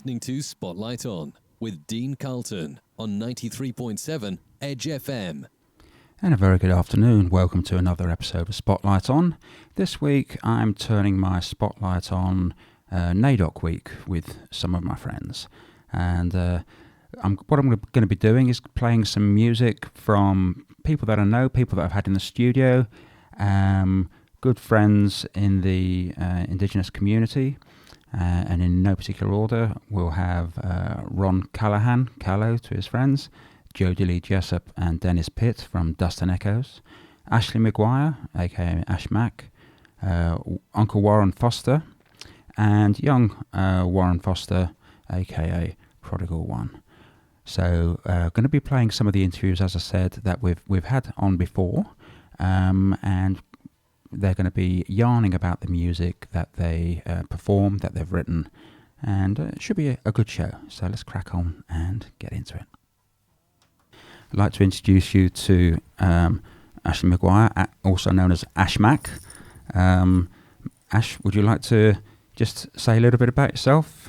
listening to Spotlight On with Dean Carlton on 93.7 Edge FM. And a very good afternoon. Welcome to another episode of Spotlight On. This week I'm turning my spotlight on NAIDOC week with some of my friends. And what I'm going to be doing is playing some music from people that I know, people that I've had in the studio, good friends in the Indigenous community. And in no particular order, we'll have Ron Callaghan, Callo to his friends, Jodi-lee, Jessop and Dennis Pitt from Dust and Echoes, Ashleigh McGuire, aka Ash Mac, Uncle Warren Foster, and young Warren Foster, aka Prodigal One. So, going to be playing some of the interviews, as I said, that we've had on before, and they're going to be yarning about the music that they perform, that they've written, and it should be a good show. So let's crack on and get into it. I'd like to introduce you to Ashleigh McGuire, also known as Ash Mac. Ash, would you like to just say a little bit about yourself?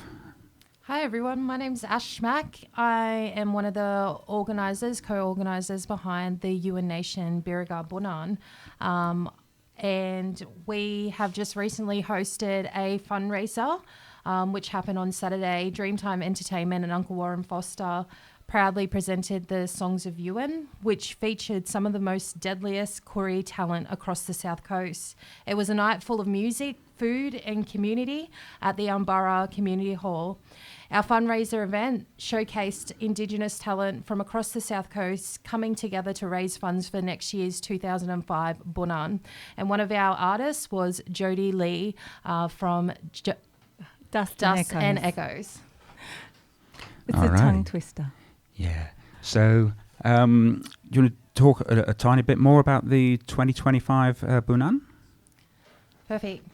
Hi everyone, my name's Ash Mac. I am one of the co-organisers behind the Yuin Nation Birriga Bunan. And we have just recently hosted a fundraiser, which happened on Saturday. Dreamtime Entertainment and Uncle Warren Foster proudly presented the Songs of Yuin, which featured some of the most deadliest Koori talent across the South Coast. It was a night full of music, food and community at the Umbara Community Hall. Our fundraiser event showcased Indigenous talent from across the South Coast coming together to raise funds for next year's 2005 Bunan. And one of our artists was Jodi-lee from Dust and Echoes. It's a tongue twister. Yeah. So, do you want to talk a tiny bit more about the 2025 Bunan? Perfect.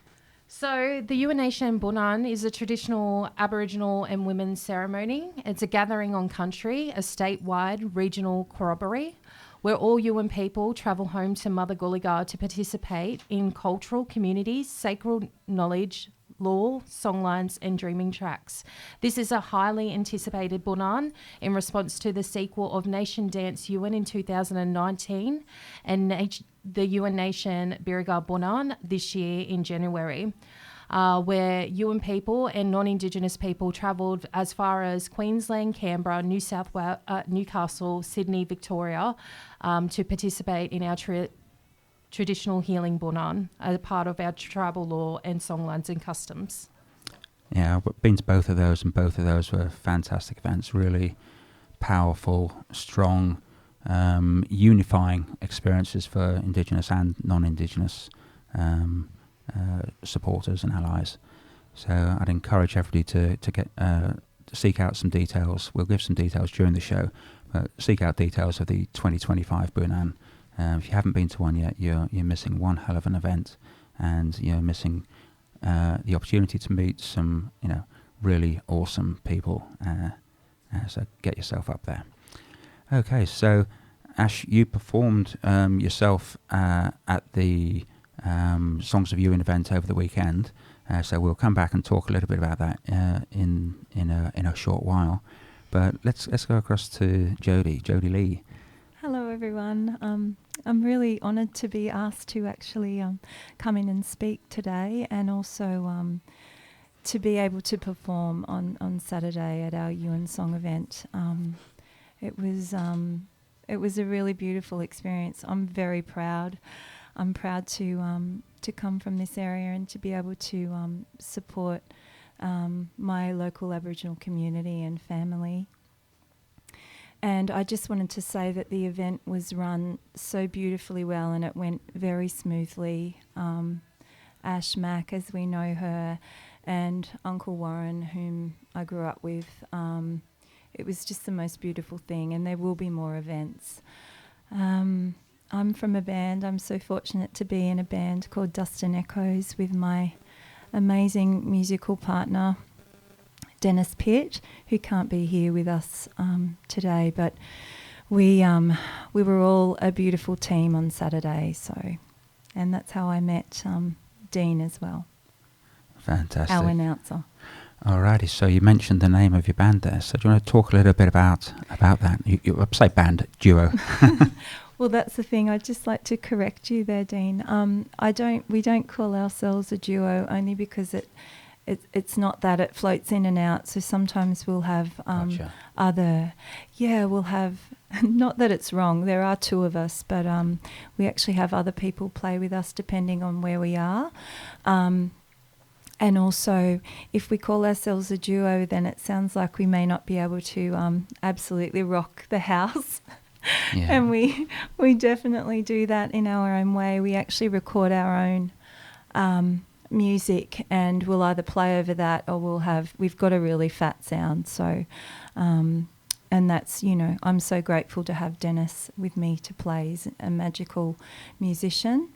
So the Yuin Nation Bunan is a traditional Aboriginal and women's ceremony. It's a gathering on country, a statewide regional corroboree, where all Yuin people travel home to Mother Gulligar to participate in cultural communities, sacred knowledge, law, songlines and dreaming tracks. This is a highly anticipated Bunan in response to the sequel of Nation Dance Yuin in 2019 and the Yuin Nation Birriga Bunan this year in January, where Yuin people and non-Indigenous people travelled as far as Queensland, Canberra, New South Wales, Newcastle, Sydney, Victoria to participate in our traditional healing Bunan as part of our tribal law and songlines and customs. Yeah, I've been to both of those, and both of those were fantastic events, really powerful, strong, unifying experiences for Indigenous and non-Indigenous supporters and allies. So I'd encourage everybody to get to seek out some details. We'll give some details during the show, but seek out details of the 2025 Bunan. If you haven't been to one yet, you're missing one hell of an event, and you're missing the opportunity to meet some really awesome people. So get yourself up there. Okay, so Ash, you performed yourself at the Songs of Yuin event over the weekend. So we'll come back and talk a little bit about that in a short while. But let's go across to Jodi-lee. Hello everyone. I'm really honoured to be asked to actually come in and speak today, and also to be able to perform on Saturday at our Yuin Song event. It was a really beautiful experience. I'm very proud. I'm proud to come from this area and to be able to support my local Aboriginal community and family. And I just wanted to say that the event was run so beautifully well, and it went very smoothly. Ash Mac, as we know her, and Uncle Warren, whom I grew up with, it was just the most beautiful thing, and there will be more events. I'm from a band. I'm so fortunate to be in a band called Dust and Echoes with my amazing musical partner, Dennis Pitt, who can't be here with us today, but we were all a beautiful team on Saturday. So, and that's how I met Dean as well. Fantastic. Our announcer. Alrighty, so you mentioned the name of your band there. So do you want to talk a little bit about that? You say band, duo. Well, that's the thing. I'd just like to correct you there, Dean. We don't call ourselves a duo only because it's not that, it floats in and out. So sometimes we'll have Gotcha. we'll have, not that it's wrong, there are two of us, but we actually have other people play with us depending on where we are. And also, if we call ourselves a duo, then it sounds like we may not be able to absolutely rock the house. Yeah. And we definitely do that in our own way. We actually record our own music, and we'll either play over that or we've got a really fat sound. So, and that's, I'm so grateful to have Dennis with me to play. He's a magical musician.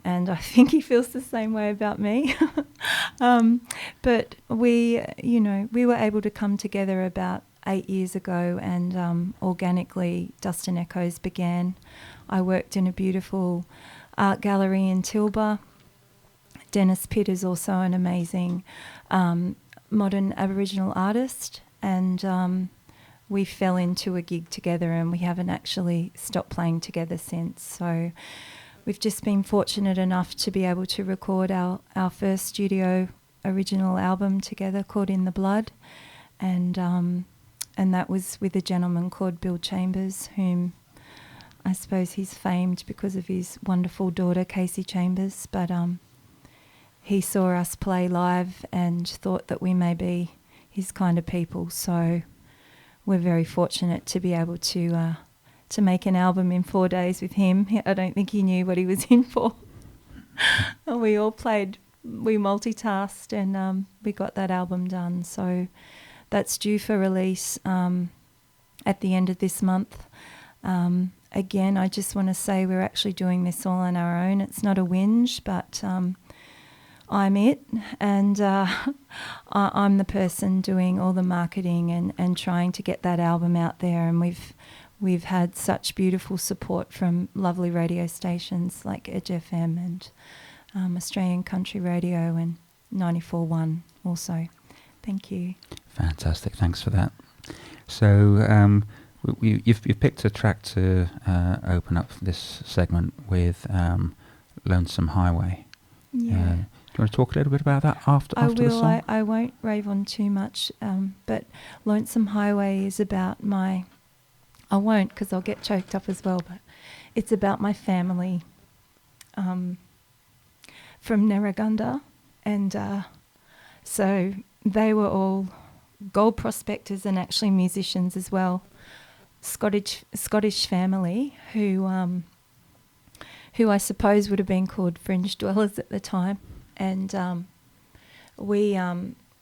And I think he feels the same way about me. But we were able to come together about 8 years ago, and organically Dust and Echoes began. I worked in a beautiful art gallery in Tilba. Dennis Pitt is also an amazing modern Aboriginal artist, and we fell into a gig together, and we haven't actually stopped playing together since. So we've just been fortunate enough to be able to record our first studio original album together called In the Blood, and that was with a gentleman called Bill Chambers, whom I suppose he's famed because of his wonderful daughter Casey Chambers, but he saw us play live and thought that we may be his kind of people. So we're very fortunate to be able to make an album in 4 days with him. I don't think he knew what he was in for. We all played, we multitasked, and we got that album done. So that's due for release at the end of this month. Again, I just want to say we're actually doing this all on our own. It's not a whinge, but I'm it, and I'm the person doing all the marketing and trying to get that album out there. And we've had such beautiful support from lovely radio stations like Edge FM and Australian Country Radio and 94.1 also. Thank you. Fantastic, thanks for that. So you've picked a track to open up this segment with Lonesome Highway. Yeah. Do you want to talk a little bit about that after the song? I won't rave on too much, but Lonesome Highway is about my... I won't, because I'll get choked up as well, but it's about my family from Ngarrae, and so they were all gold prospectors and actually musicians as well. Scottish family who I suppose would have been called fringe dwellers at the time, and we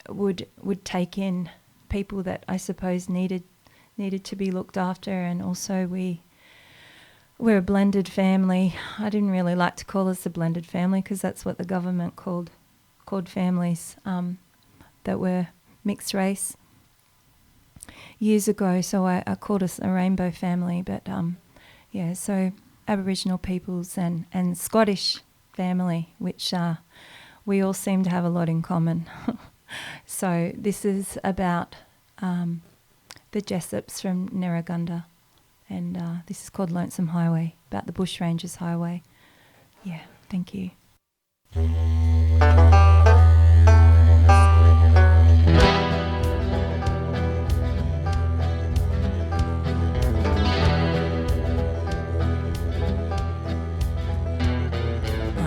would take in people that I suppose needed to be looked after, and also we're a blended family. I didn't really like to call us a blended family because that's what the government called families that were mixed race years ago. So I called us a rainbow family, but so Aboriginal peoples and Scottish family, which we all seem to have a lot in common. So this is about the Jessops from Ngarrae, and this is called Lonesome Highway, about the Bushrangers Highway. Yeah, thank you. On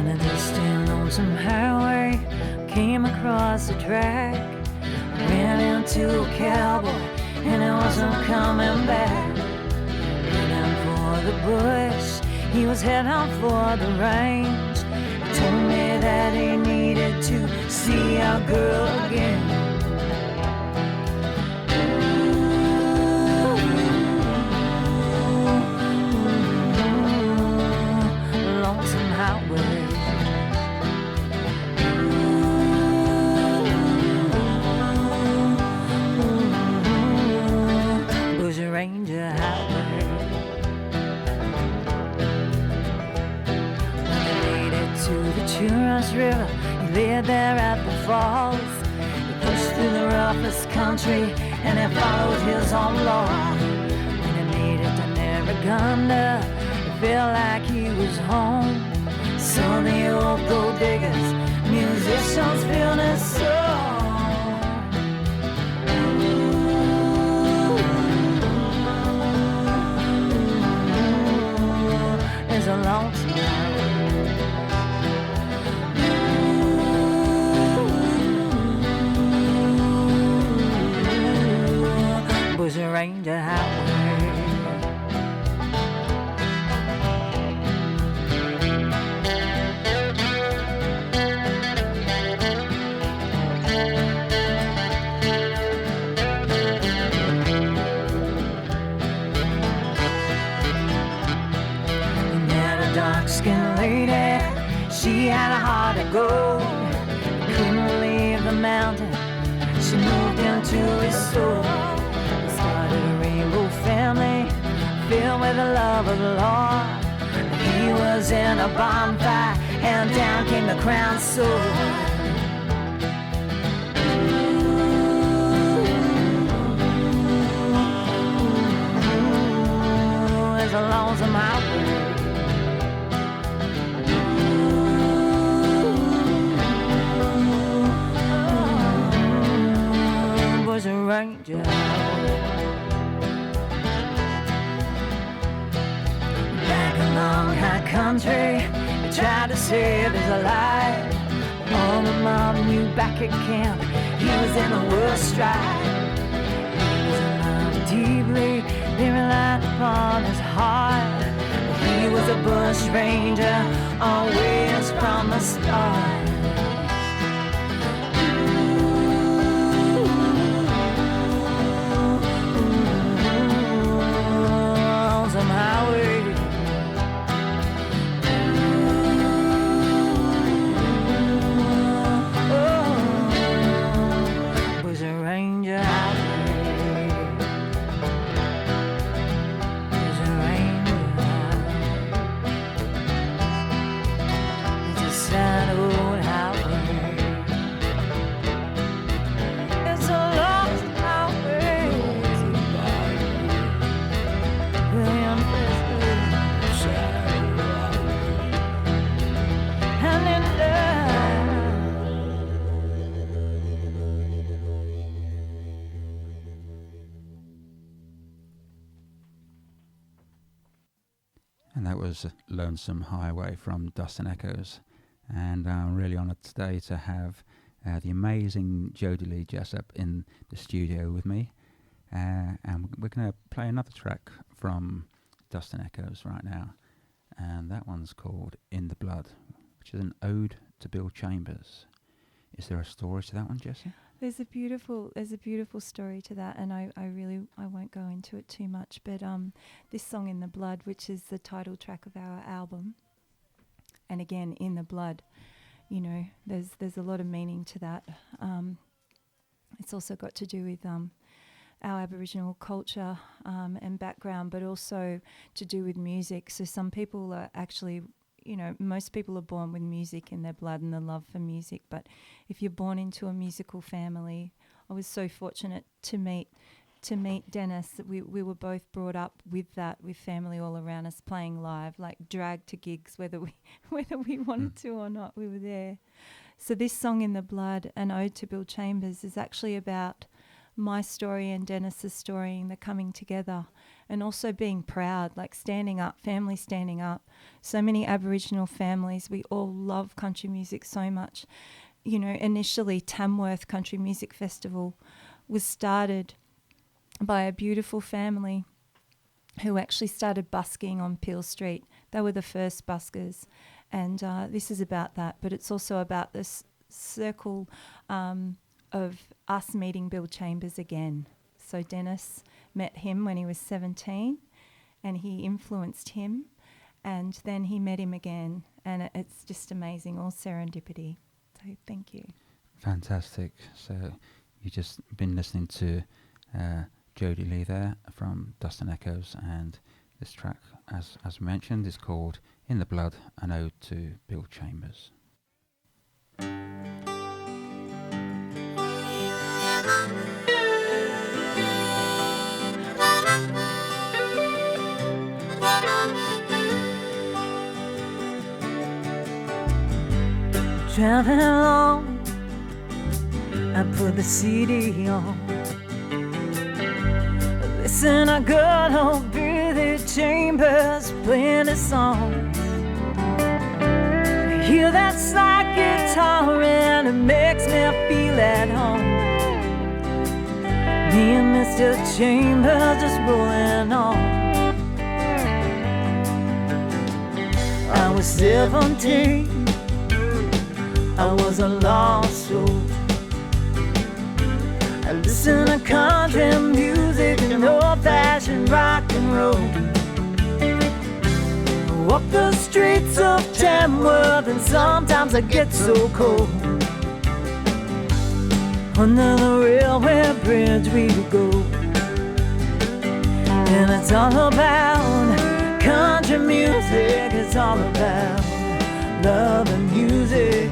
a distant lonesome highway, came across a track, ran into a cowboy, and I wasn't coming back. Heading for the bush, he was heading for the range. He told me that he needed to see our girl again. Lonesome highway. Ranger highway. When they made it to the Churros River, he lay there at the falls. He pushed through the roughest country, and he followed his own law. When he made it to Narragansett, it felt like he was home. So the old gold diggers, musicians filled his soul. There's a lonesome Bush Ranger Highway. Dark-skinned lady, she had a heart of gold. Couldn't leave the mountain, she moved into his soul. Started a rainbow family filled with the love of the Lord. He was in a bonfire and down came the crown sword. There's a lonesome highway. Was a ranger. Back along high country, he tried to save his life. All the mom knew back at camp, he was in the worst strife. He was in love deeply, they relied upon his heart. He was a bush ranger, always from the start. And that was Lonesome Highway from Dust and Echoes. And I'm really honoured today to have the amazing Jodi-lee Jessop in the studio with me. And we're going to play another track from Dust and Echoes right now. And that one's called In the Blood, which is an ode to Bill Chambers. Is there a story to that one, Jessie? There's a beautiful story to that, and I won't go into it too much. But this song "In the Blood," which is the title track of our album, and again in the blood, you know, there's a lot of meaning to that. It's also got to do with our Aboriginal culture and background, but also to do with music. So some people are actually, you know, most people are born with music in their blood and the love for music. But if you're born into a musical family, I was so fortunate to meet Dennis. That we were both brought up with that, with family all around us playing live, like dragged to gigs, whether we wanted to or not, we were there. So this song "In the Blood," an ode to Bill Chambers, is actually about my story and Dennis's story and the coming together, and also being proud, like standing up, family standing up. So many Aboriginal families, we all love country music so much. You know, initially Tamworth Country Music Festival was started by a beautiful family who actually started busking on Peel Street. They were the first buskers, and this is about that, but it's also about this circle of us meeting Bill Chambers again. So Dennis met him when he was 17 and he influenced him, and then he met him again, and it's just amazing, all serendipity. So thank you. Fantastic. So you've just been listening to Jodi-lee there from Dust and Echoes, and this track, as mentioned, is called In the Blood, an ode to Bill Chambers. Driving along, I put the CD on. Listen, I got old Billy Chambers playing a song. I hear that slide guitar and it makes me feel at home. Me and Mr. Chambers just rolling on. I was 17, I was a lost soul. I listened to country music and old-fashioned rock and roll. I walk the streets of Tamworth and sometimes I get so cold. Under the railway bridge we go, and it's all about country music. It's all about love and music.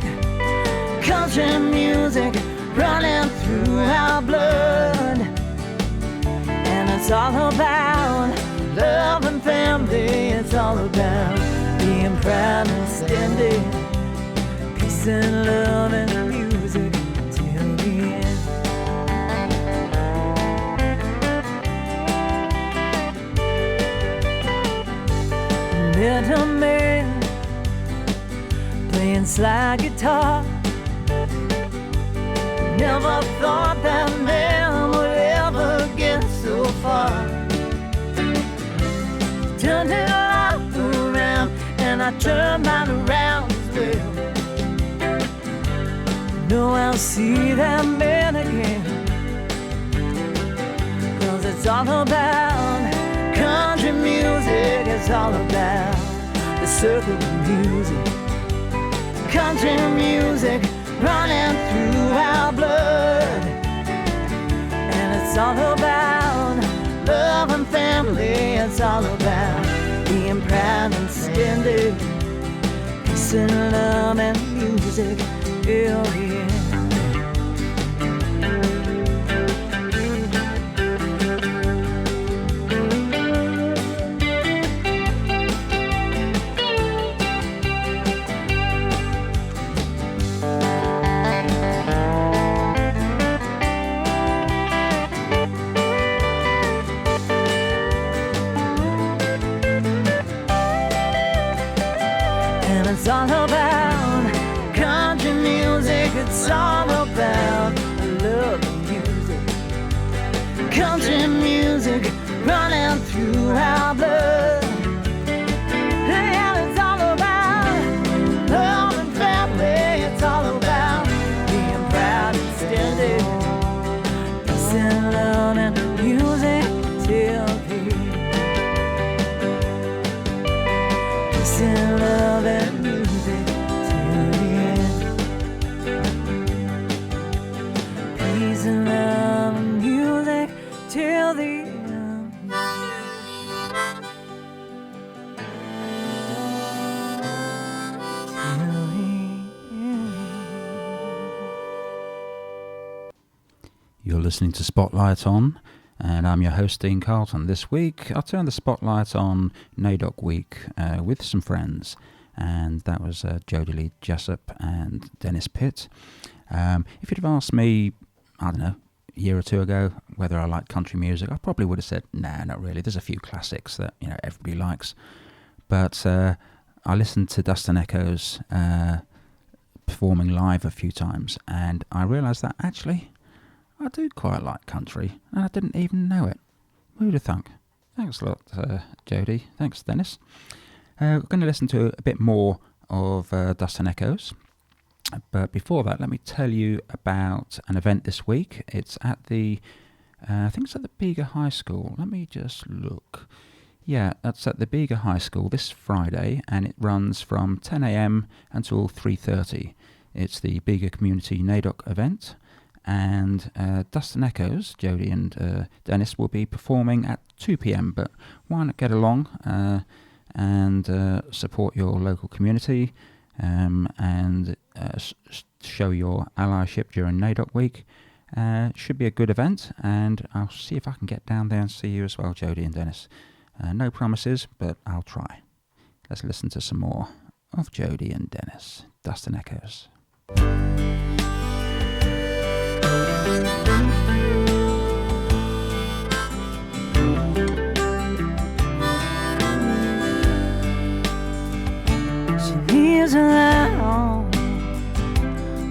Country music running through our blood, and it's all about love and family. It's all about being proud and standing, peace and love and music till the end. Met a man playing slide guitar. Never thought that man would ever get so far. Turned his life around and I turned mine around as well. Know I'll see that man again, 'cause it's all about country music. It's all about the circle of music. Country music running through our blood, and it's all about love and family. It's all about being proud and standing, peace and love and music. Yeah, yeah. It's all about country music. It's all about love and music. Country music running through our blood, and it's all about love and family. It's all about being proud and standing, peace and love and music till the end. Peace and love and and love and music till the end. You're listening to Spotlight On, and I'm your host, Dean Carlton. This week, I turned the spotlight on NAIDOC week with some friends, and that was Jodi-lee, Jessop, and Dennis Pitt. If you'd have asked me, I don't know, a year or two ago, whether I like country music, I probably would have said, nah, not really. There's a few classics that, you know, everybody likes. But I listened to Dust and Echoes performing live a few times, and I realised that actually I do quite like country, and I didn't even know it. Who'd have thunk? Thanks a lot, Jodi. Thanks, Dennis. We're going to listen to a bit more of Dust and Echoes. But before that, let me tell you about an event this week. It's at the, I think it's at the Bega High School. Let me just look. Yeah, that's at the Bega High School this Friday, and it runs from 10 a.m. until 3:30. It's the Bega Community NAIDOC event, and Dust and Echoes, Jodi and Dennis, will be performing at 2 p.m. But why not get along and support your local community and show your allyship during NAIDOC week, Should be a good event, and I'll see if I can get down there and see you as well, Jodi and Dennis. No promises, but I'll try. Let's listen to some more of Jodi and Dennis. Dust and Echoes. She leaves her light on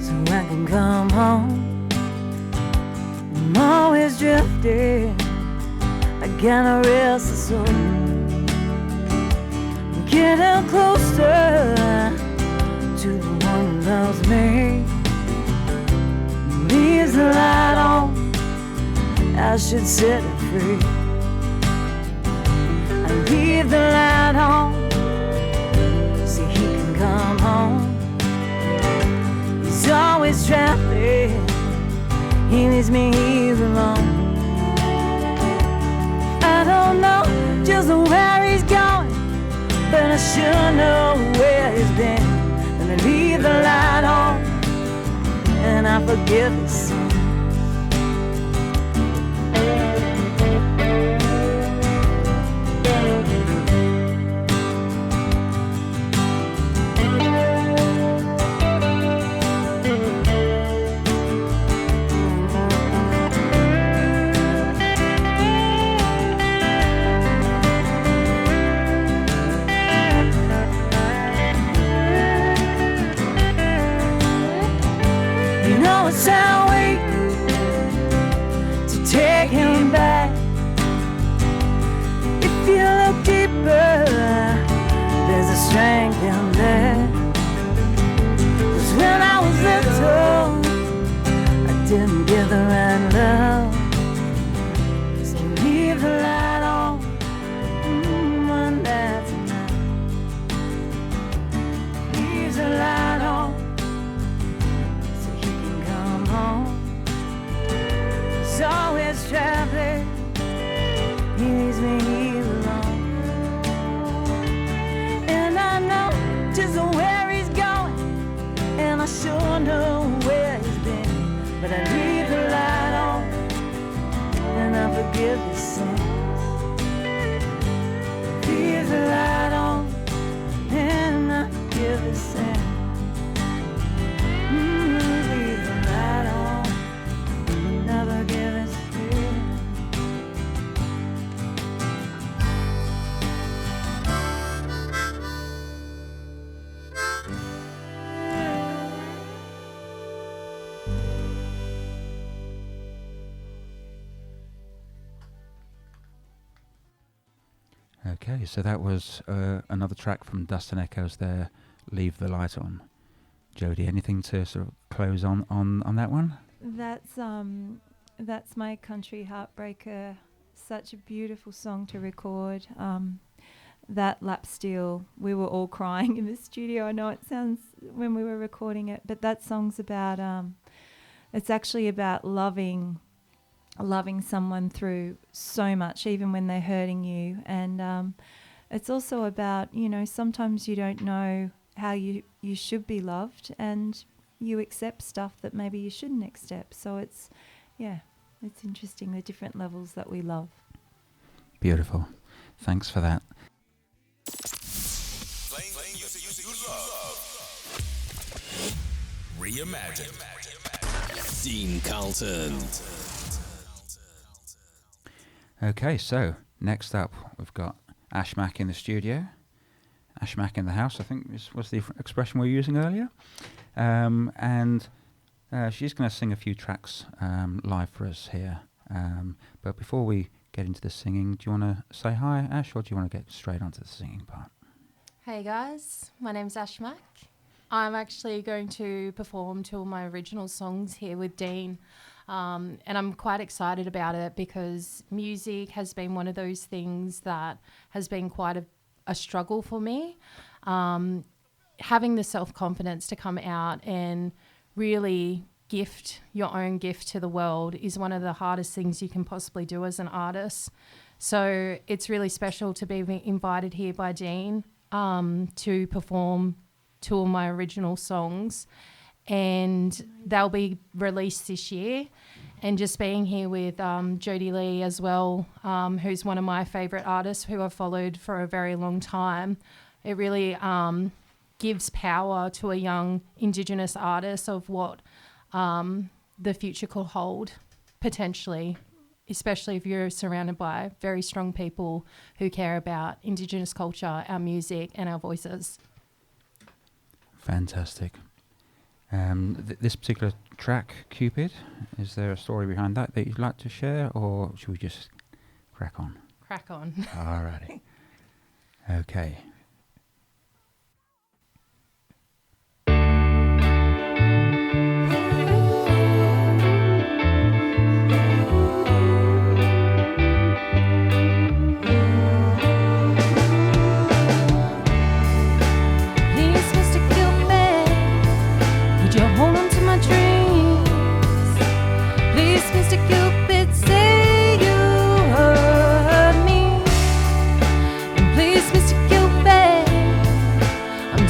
so I can come home. I'm always drifting, I got a restless soul. I'm getting closer to the one who loves me. Leaves the light on, I should set it free. I leave the light on so he can come home. He's always traveling, he leaves me here alone. I don't know just where he's going, but I sure know where he's been. And I leave the light on, and I forgive his sin. It's our way to take him back. If you look deeper, there's a strength in there. 'Cause when I was little, I didn't get the right love. So leave the light on one last night. Leave the light on, he's always traveling, he leaves me here alone. And I know just where he's going, and I sure know where he's been. But I leave the light on, and I forgive his sins. Leave the light on, and I forgive his sins. Leave the light on, never give us fear. Okay, so that was another track from Dust and Echoes there, Leave the Light On. Jodi, anything to sort of close on that one? That's my country heartbreaker. Such a beautiful song to record. That lap steel, we were all crying in the studio. I know it sounds when we were recording it, but that song's about it's actually about loving someone through so much, even when they're hurting you. And it's also about, you know, sometimes you don't know how you should be loved, and you accept stuff that maybe you shouldn't accept. So it's interesting, the different levels that we love. Beautiful. Thanks for that. Playing music you love. Reimagine. Dean Carlton. Okay, so next up we've got Ashmack in the studio. Ashmack in the house, I think was the expression we were using earlier. And she's going to sing a few tracks live for us here. But before we get into the singing, do you want to say hi, Ash, or do you want to get straight onto the singing part? Hey guys, my name's Ashmack. I'm actually going to perform two of my original songs here with Dean. And I'm quite excited about it because music has been one of those things that has been quite a struggle for me. Having the self-confidence to come out and really gift your own gift to the world is one of the hardest things you can possibly do as an artist. So it's really special to be invited here by Dean to perform two of my original songs, and they'll be released this year. and just being here with Jodi-lee as well, who's one of my favourite artists who I've followed for a very long time. It really gives power to a young Indigenous artist of what the future could hold, potentially, especially if you're surrounded by very strong people who care about Indigenous culture, our music and our voices. Fantastic. This particular track, Cupid, is there a story behind that you'd like to share, or should we just crack on? Crack on. Alrighty. Okay.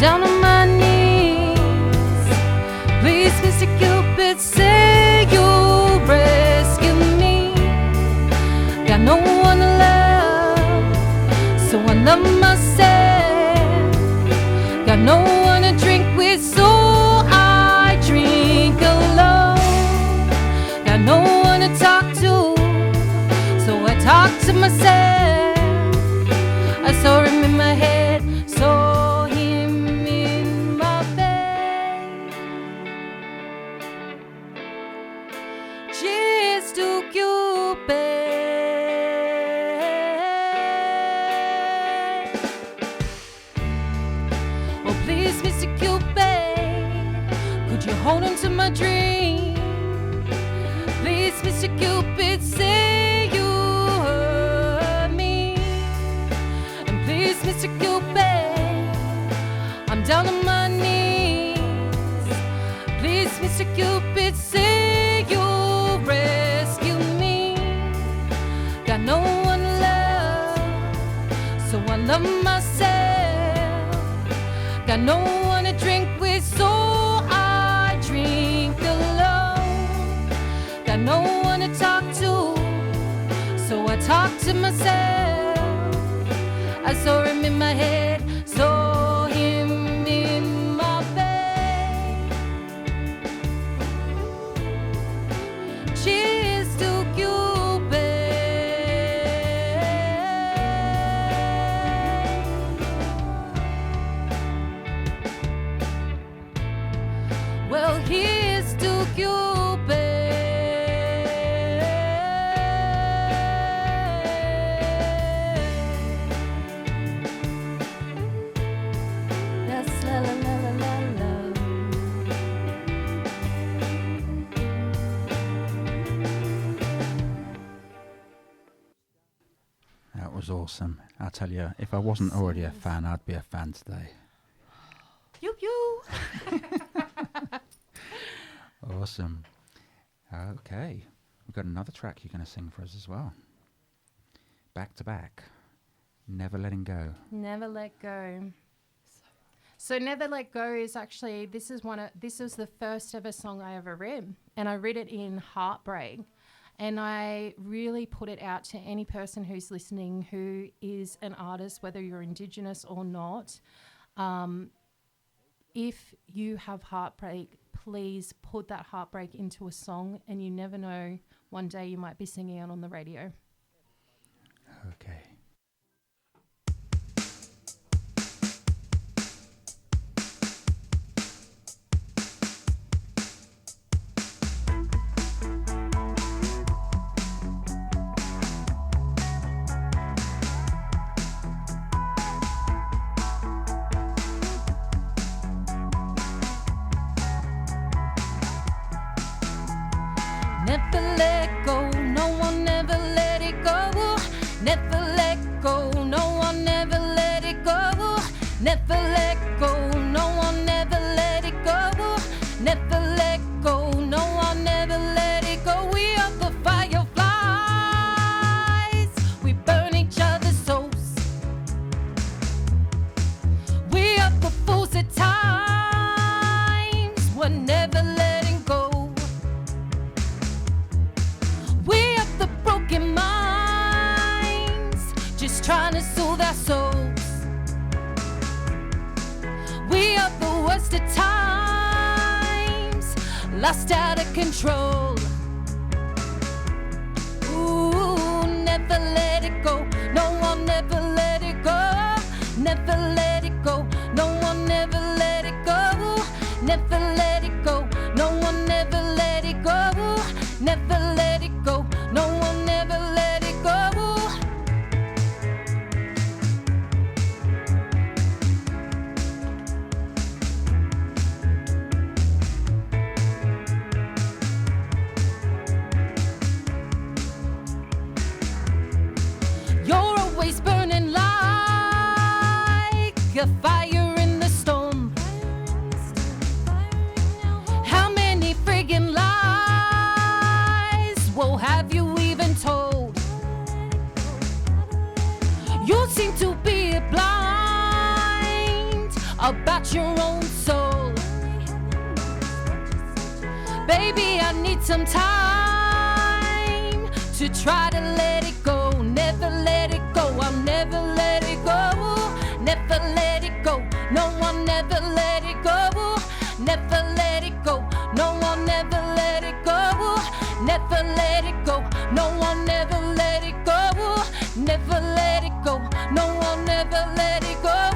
Down on my knees, please, Mr. Cupid, say you'll rescue me. Got no one to love, so I love myself. Got no one to drink with, so I drink alone. Got no one to talk to, so I talk to myself. I saw him in my head, saw him in my bed. Cheers to Cupid. Oh please, Mr. Cupid, could you hold on to my dream? Please, Mr. Cupid, say you heard me. And please, Mr. Cupid, I'm down on my knees. Please, Mr. Cupid, say you'll rescue me. Got no one to love, so I love myself. Got no one to drink with, so I drink alone. Got no one to talk to, so I talk to myself. I saw him in my head, saw him in my bed. Cheers to Cupid. Well, here's to Cupid. That's la la la la la la. That was awesome. I tell you, if I wasn't already a fan, I'd be a fan today. You, you. Awesome. Okay. We've got another track you're going to sing for us as well. Back to back. Never Letting Go. Never Let Go. So Never Let Go is actually, this is the first ever song I ever wrote, and I wrote it in heartbreak. And I really put it out to any person who's listening who is an artist, whether you're Indigenous or not. If you have heartbreak, please put that heartbreak into a song, and you never know, one day you might be singing it on the radio. Okay. Never let go, no one never let it go. Never let go, no one never let it go. Never let go, no one never let it go. Never let go, no one never let it go. We are the fireflies, we burn each other's souls. We are the fools at times, we're never letting go. trying to soothe our souls. We are the worst at times, lost out of control. Ooh, never let it go. No one never let it go. Never let it go. No one never let it go. Never let it go. No one never let it go. Never let it go. No one never let it go. You're always burning like a fire in the storm. How many friggin' lies will have you even told? You seem to be blind about your own soul. Baby, I need some time to try to let it go. Never let it go. I'll never let it go. Never let it go. No one never let it go. Never let it go. No one never let it go. Never let it go. No one never let it go. Never let it go. No one never let it go.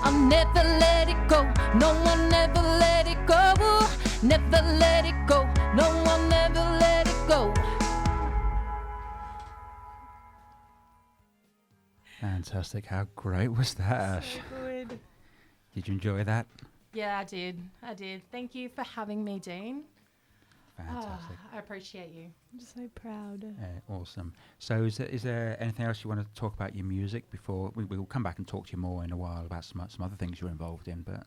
I'll never let it go. No one never let it go. Never let it go. No one never let it go. Fantastic. How great was that, Ash? Good. Did you enjoy that? Yeah, I did. Thank you for having me, Dean. Fantastic. I appreciate you. I'm so proud. Awesome. So is there anything else you want to talk about your music before we'll come back and talk to you more in a while about some other things you're involved in, but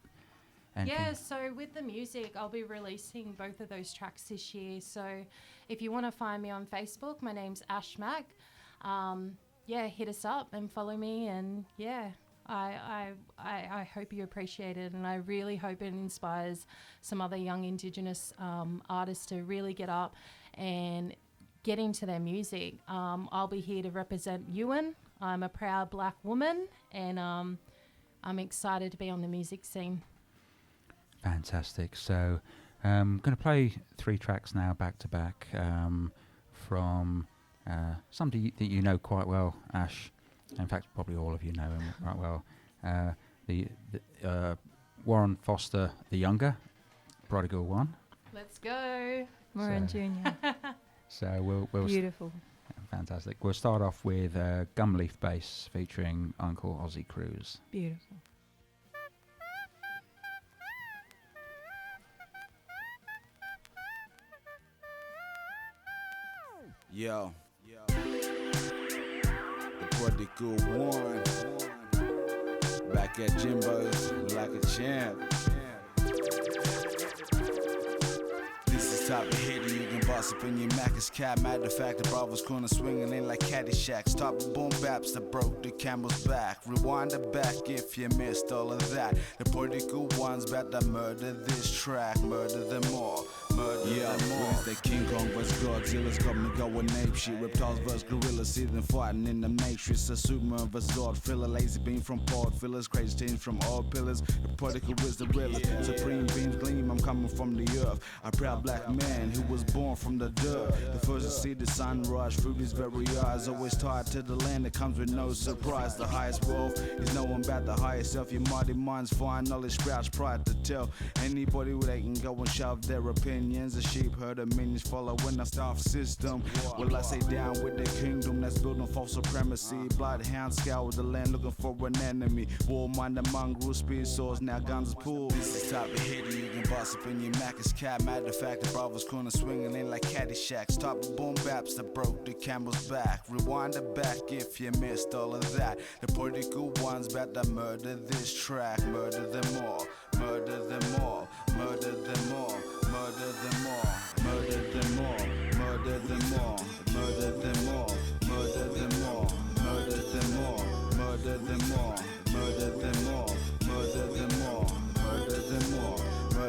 anything? Yeah, so with the music, I'll be releasing both of those tracks this year. So if you want to find me on Facebook, my name's Ashmac. Hit us up and follow me, and I hope you appreciate it, and I really hope it inspires some other young Indigenous artists to really get up and get into their music. I'll be here to represent Ewan. I'm a proud black woman, and I'm excited to be on the music scene. Fantastic. So I'm going to play 3 tracks now back to back from somebody that you know quite well, Ash. In fact, probably all of you know him quite well. The Warren Foster the Younger, Prodigal One. Let's go. Warren Jr. So we'll Beautiful. Fantastic. We'll start off with Gumleaf Bass featuring Uncle Ozzy Cruz. Beautiful. Yo. The Prodigal One. Back at Jimbo's like a champ. This is top of hit, and you can boss up in your Macca's cap. Matter of fact, the Bravo's corner swinging in like Caddyshack. Top of boom baps that broke the camel's back. Rewind it back if you missed all of that. The Prodigal One's about to murder this track, murder them all. Wednesday King Kong vs Godzilla's got me going ape shit. Reptiles vs gorillas, see them fighting in the matrix. A Superman vs Zord, filler lazy beam from Port Fillers, crazy teams from all pillars. The prodigal is the realest. Supreme beams gleam, I'm coming from the earth. A proud black man who was born from the dirt. The first to see the sunrise through his very eyes. Always tied to the land that comes with no surprise. The highest wealth is knowing about the higher self. Your mighty minds find knowledge, sprouts pride to tell anybody where they can go and shove their opinions. The sheep herd of minions following a staff system. Well, I say down with the kingdom that's built on false supremacy. Bloodhounds scour the land looking for an enemy. War-minded mongrel speed swords, now guns pull. This is top of hit, and you can boss up in your Macca's cap. Matter of fact, the Bravo's corner swinging in like Caddyshack. Top of boom baps that broke the camel's back. Rewind it back if you missed all of that. The Prodigal One's about to murder this track. Murder them all. Murder them all. Murder them all. Murder them all, murder them all, murder them all, murder them all, murder them all, murder them all, murder them all, murder them all, murder them all, murder them all, murder them all, murder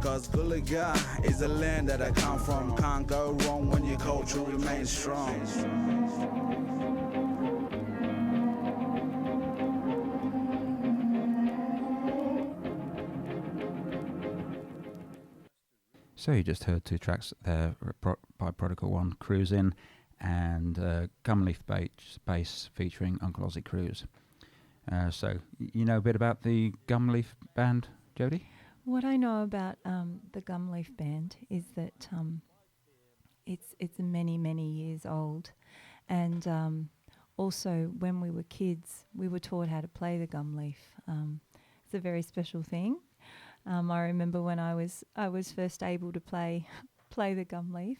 Cause Gulaga is the land that I come from. Can't go wrong when your culture remains strong. So you just heard two tracks there by Prodigal One, Cruisin', and Gumleaf Bass featuring Uncle Ozzy Cruz. So you know a bit about the Gumleaf band, Jodi? What I know about the Gumleaf band is that it's many, many years old, and also when we were kids, we were taught how to play the Gumleaf. It's a very special thing. I remember when I was first able to play the Gumleaf,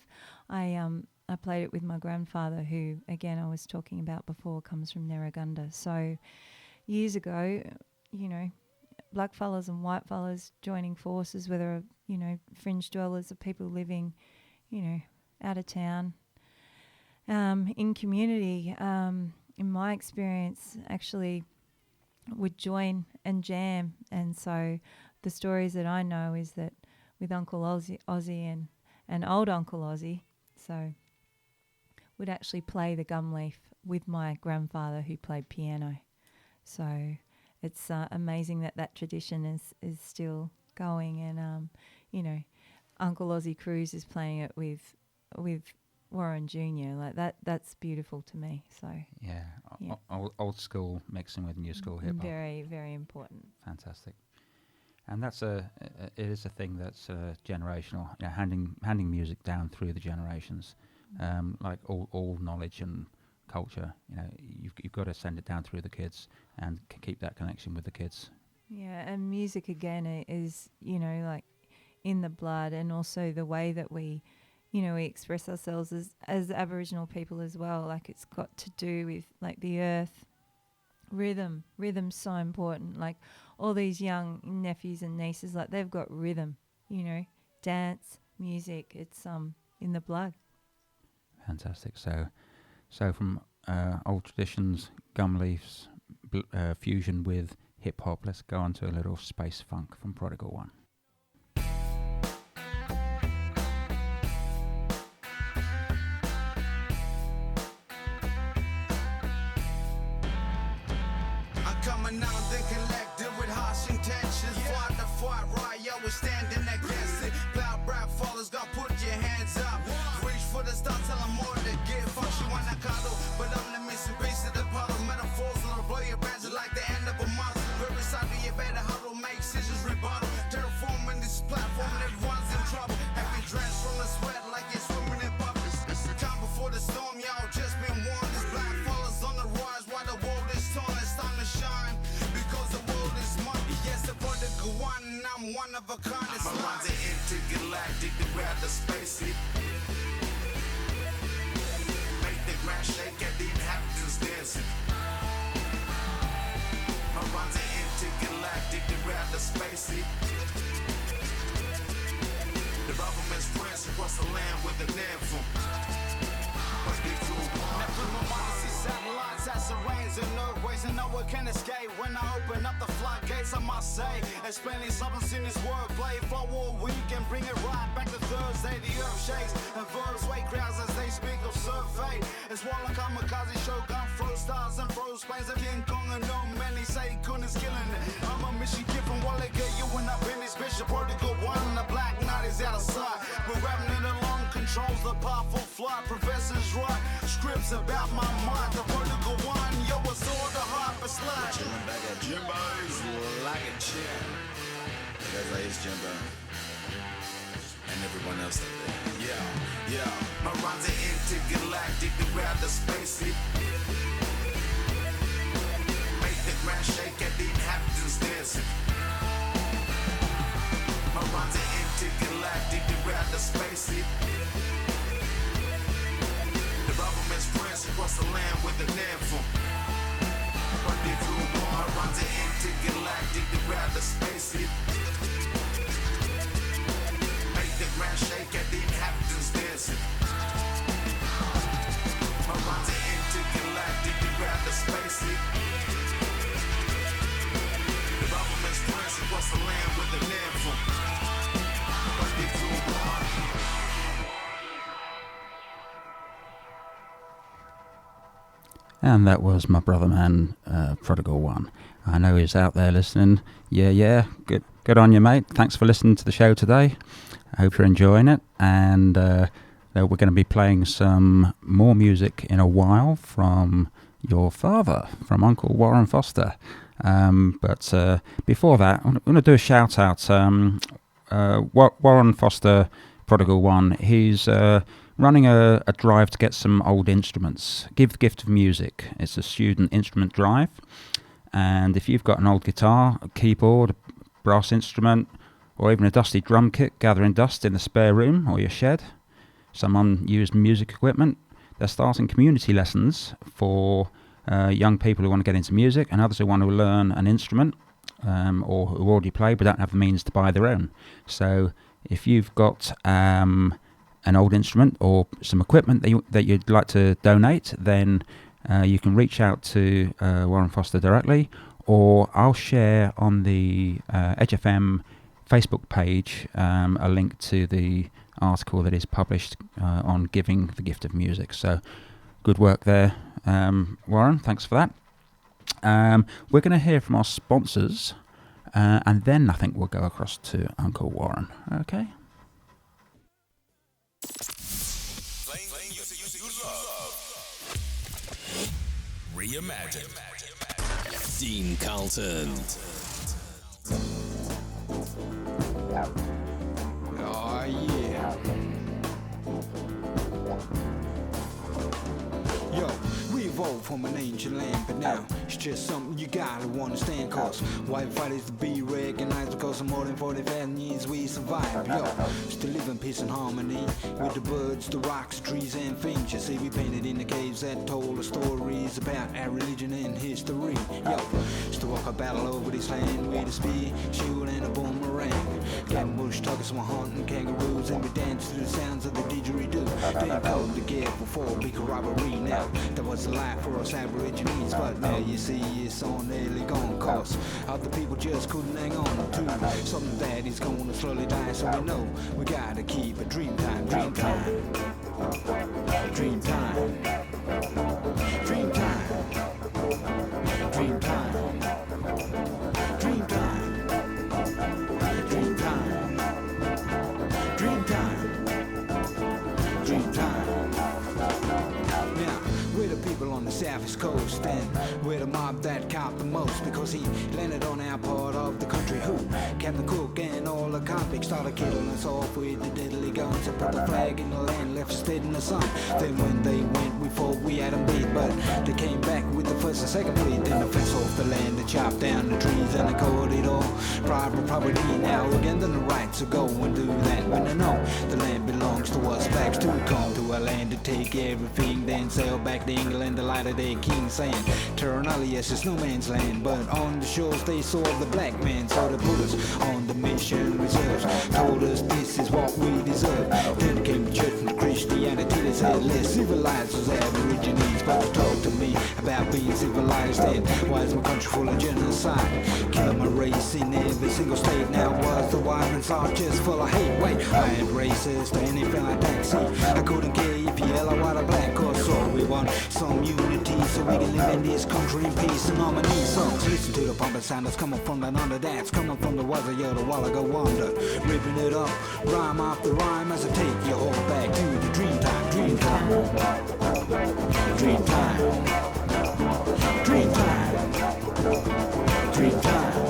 I played it with my grandfather, who again I was talking about before comes from Ngarrae. So years ago, you know, black fellas and white fellas joining forces, whether you know fringe dwellers or people living, you know, out of town, in community. In my experience, actually would join and jam, and so the stories that I know is that with Uncle Ozzy and old Uncle Ozzy, so would actually play the Gumleaf with my grandfather who played piano. So it's amazing that tradition is still going, and you know, Uncle Ozzy Cruz is playing it with Warren Jr. Like that's beautiful to me. So yeah. Old school mixing with new school hip hop. Very, very important. Fantastic. And that's it is a thing that's generational. You know, handing music down through the generations, like all knowledge and culture. You know, you've got to send it down through the kids and keep that connection with the kids. Yeah, and music again is, you know, like in the blood, and also the way that we, you know, we express ourselves as Aboriginal people as well. Like it's got to do with like the earth. Rhythm's so important. Like all these young nephews and nieces, like they've got rhythm, you know, dance, music. It's in the blood. Fantastic. So from old traditions, Gumleaf's fusion with hip hop. Let's go on to a little space funk from Prodigal One. Standing against it, loud rap fallers, gon' put your hands up. Reach for the stars, tell them more to give. Fuck you wanna Callo, but I'm the missing piece of the puzzle. Metaphors will blow your brains like the end of a muzzle. Very sorry, you better huddle, make scissors rebuttal. Terraforming this platform, everyone's in trouble. Have been drenched from the sweat like you're swimming in bubbles. Time before the storm, y'all just been warned. This black fallers on the rise while the world is torn. It's time to shine because the world is mine. Yes, the Prodigal One. I'm one of a kind. It's like the intergalactic, the rather spacey. Make the ground shake and the inhabitants dancing. Around the intergalactic, the rather spacey. The government's friends across the land with the name from. Must be cool. Now put my mind to see satellites as the rains and earthquakes, and no one can escape when I open up the floodgates. I must say, explaining substance in this wordplay. Flow all week and bring it right back to Thursday. The earth shakes and verbs wake crowds as they speak of survey. It's while a kamikaze shogun froze stars and froze planes of King Kong, and no many say goodness killing it. I'm a mission kid from Wallaga, you and I been this bitch. The Prodigal One, the black night is out of sight. We're rapping it along, controls the powerful flight. Professor's right, scripts about my mind. The Prodigal One, yo, it's all the hype is like. Chillin' back at Jimbo's like a chair. That's like it's Jimbo. And everyone else up there. Yeah. Around the intergalactic, the rather spacey. Make the ground shake and the inhabitants dancing. Around the intergalactic, the rather spacey. The government's friends across the land with the name from. Around the intergalactic, the rather spacey. Make the ground shake and the inhabitants dancing. And that was my brother man, Prodigal One. I know he's out there listening. Yeah, good on you, mate. Thanks for listening to the show today. I hope you're enjoying it. And we're going to be playing some more music in a while from your father, from Uncle Warren Foster. But before that, I'm going to do a shout out. Warren Foster, Prodigal One, he's running a drive to get some old instruments. Give the gift of music. It's a student instrument drive. And if you've got an old guitar, a keyboard, a brass instrument, or even a dusty drum kit gathering dust in the spare room or your shed, some unused music equipment, they're starting community lessons for young people who want to get into music and others who want to learn an instrument or who already play but don't have the means to buy their own. So if you've got an old instrument or some equipment that you'd like to donate, then you can reach out to Warren Foster directly, or I'll share on the Edge FM Facebook page a link to the article that is published on giving the gift of music. So good work there, Warren. Thanks for that. We're going to hear from our sponsors, and then I think we'll go across to Uncle Warren. Okay. Playing music you love. Reimagine. Dean Carlton. Oh yeah. Yo, we evolved from an ancient land, but now it's just something you gotta understand. Cause white fighters to be recognized because of more than 45 years we survived. Yo, still live in peace and harmony with the birds, the rocks, trees, and things. You see, we painted in the caves that told the stories about our religion and history. Yo, still walk a battle over this land with a spear, shield, and a boomerang. Cat bush tuckers were hunting kangaroos, and we danced to the sounds of the didgeridoo. They come together for big robbery. Now that was a lie for us Aborigines, but now you see it's on nearly gone. Cause other people just couldn't hang on to something that is gonna slowly die. So we know we gotta keep a dream time, dream time, dream time, dream time, dream time, dream time, dream time, dream time, dream time. Now, we're the people on the South Coast, and we're the mob that count the most, because he landed on our part of the country who Captain Cook and all the convicts started killing us off with the deadly guns and put the flag in the land, left us dead in the sun. Then when they went, we thought we had them beat, but they came back with the first and second fleet. Then the fence off the land, they chopped down the trees and they called it all private property. Now again, then the right to go and do that when they know the land belongs to us. Blacks to come to our land to take everything, then sail back to England, the light of their king, saying Terranal, yes, it's no man's land. But on the shores they saw the black man, so they put us on the mission reserves, told us this is what we deserve. Then came the church and Christianity, they said let's civilize those Aborigines. But they talk to me about being civilized, and why is my country full of genocide, killing my race in every single state. Now was the whites are just full of hate. Wait, I ain't racist or anything like that. See, I couldn't care if you yellow, white or black, or so we want some unity so we can live in this country in peace and harmony. So listen to the pumping sound that's coming from that under, that's coming from the water, yo, the while I go under, ripping it up, rhyme after rhyme as I take you all back to the dream time, dream time, dream time, dream time, dream time,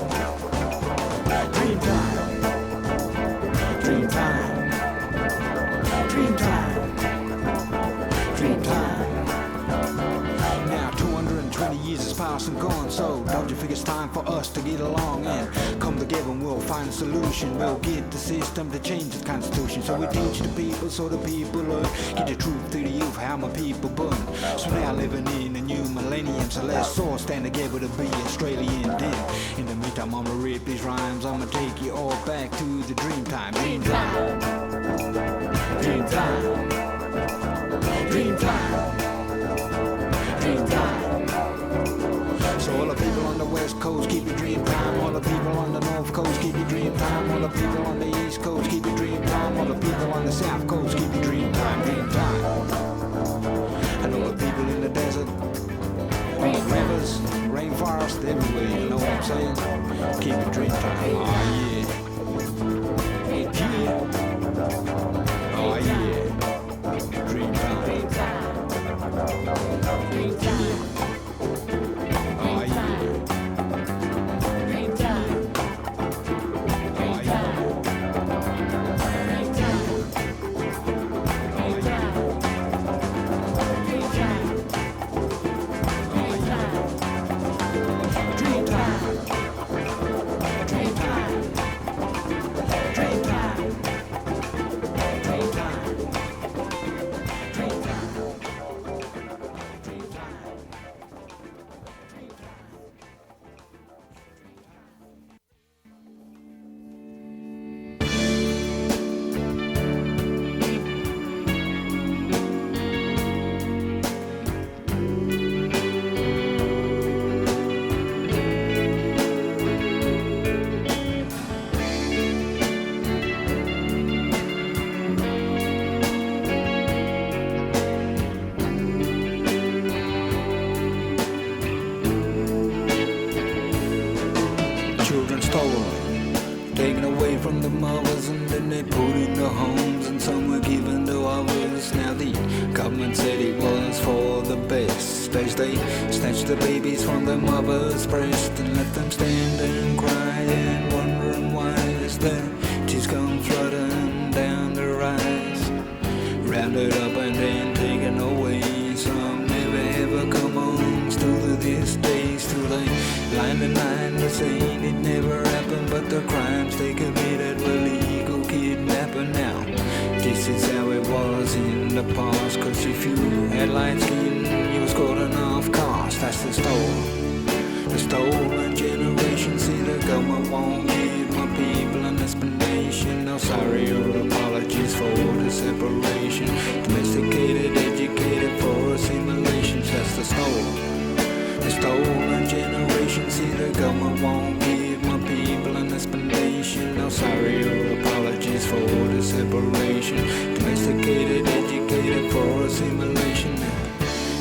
dream time, dream time, dream time, dream time. Now 220 years has passed and gone, so don't you think it's time for us to get along and come together and we'll find a solution. We'll get the system to change the constitution, so we teach the people so the people learn. Get the truth to the youth, how my people burn. So now living in a new millennium, so let's all stand together to be Australian then. In the meantime, I'ma rip these rhymes, I'ma take you all back to the dream time, dream time, dream time, dream time, dream time. So all the people on the west coast, keep your dream time. All the people on the north coast, keep your dream time. All the people on the east coast, keep your dream time. All the people on the south coast, keep your dream time, dream time. And all the people in the desert, saying? Keep it dream time. Oh yeah. Yeah. Oh yeah. Dream time. Yeah. Oh yeah. Children stolen, taken away from the mothers, and then they put in the homes, and some were given to others. Now the government said it was for the best, as they snatched the babies from their mother's breast and let them stand and cry and wondering why as their tears come flooding down their eyes. Rounded up and then taken away, some never ever come home, still to this day, still they line and line the saying it never happened, but the crimes they committed were legal kidnapping. Now this is how it was in the past, cause if you had light skin you was caught an off cast. That's the stolen generation. See, the government won't give my people an explanation. No sorry or apologies for the separation. Domesticated, educated for assimilations. That's the stolen generation. See, the government won't give my people an explanation. No sorry or apologies for the separation. Domesticated, educated for assimilation.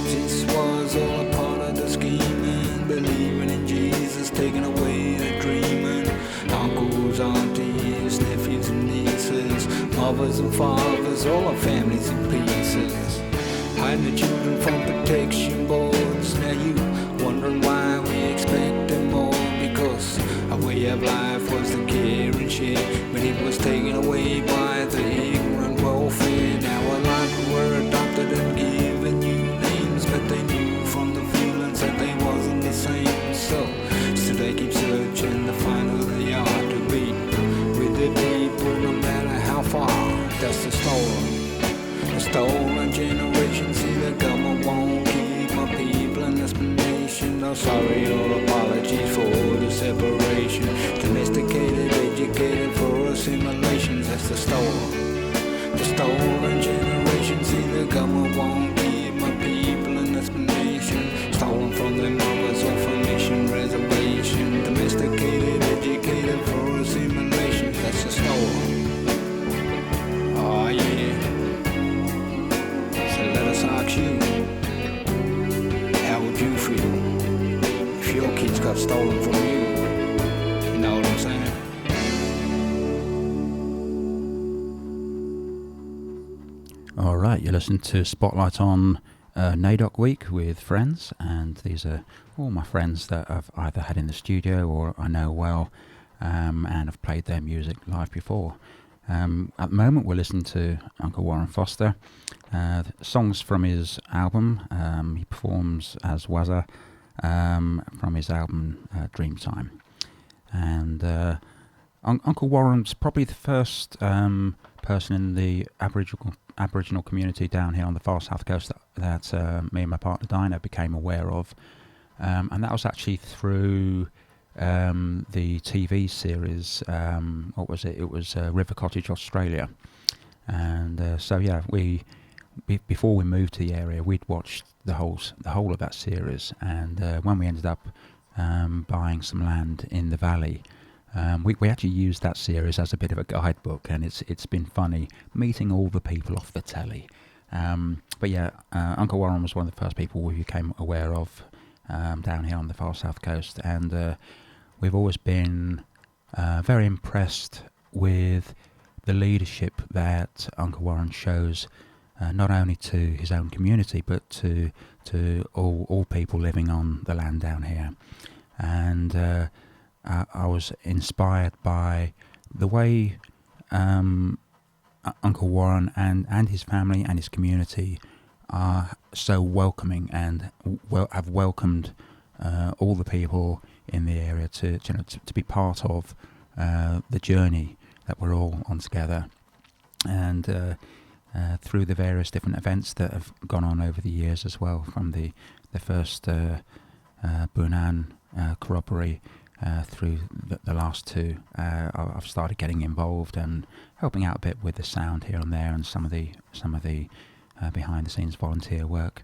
This was all a part of the scheming, believing in Jesus, taking away the dreaming. Uncles, aunties, nephews and nieces, mothers and fathers, all our families in pieces. Hiding the children from protection boards. Now you wondering why we expected more, because our way of life was the care and share, but it was taken away by the ignorant welfare. Now our lives were adopted and given new names, but they knew from the feelings that they wasn't the same. So they keep searching to find who they are, to be with the people no matter how far. That's the stolen generation. See, the government won't give my people an explanation. No sorry or apologies for the separation. Domesticated, educated for assimilations. That's the stolen generation. See, the government won't give my people an explanation. Stolen from their mothers or from mission reservation. Domesticated, educated for assimilation. That's the stolen. Oh yeah. So let us ask you, how would you feel if your kids got stolen from you? You know what I'm saying? All right, you listen to Spotlight on NAIDOC Week with friends, and these are all my friends that I've either had in the studio or I know well, and have played their music live before. At the moment we're listening to Uncle Warren Foster, songs from his album. He performs as Wazza from his album Dreamtime. And Uncle Warren's probably the first person in the Aboriginal community down here on the far south coast that me and my partner Dinah became aware of. And that was actually through the TV series, what was it? It was River Cottage Australia. And so yeah, before we moved to the area, we'd watched the whole of that series. And when we ended up buying some land in the valley, we actually used that series as a bit of a guidebook, and it's been funny meeting all the people off the telly. But yeah, Uncle Warren was one of the first people we became aware of down here on the far south coast, and we've always been very impressed with the leadership that Uncle Warren shows, not only to his own community but to all people living on the land down here. And I was inspired by the way Uncle Warren and his family and his community are so welcoming and have welcomed all the people in the area to be part of the journey that we're all on together. And through the various different events that have gone on over the years as well, from the first Bunan corroboree through the last two, I've started getting involved and helping out a bit with the sound here and there and some of the behind the scenes volunteer work.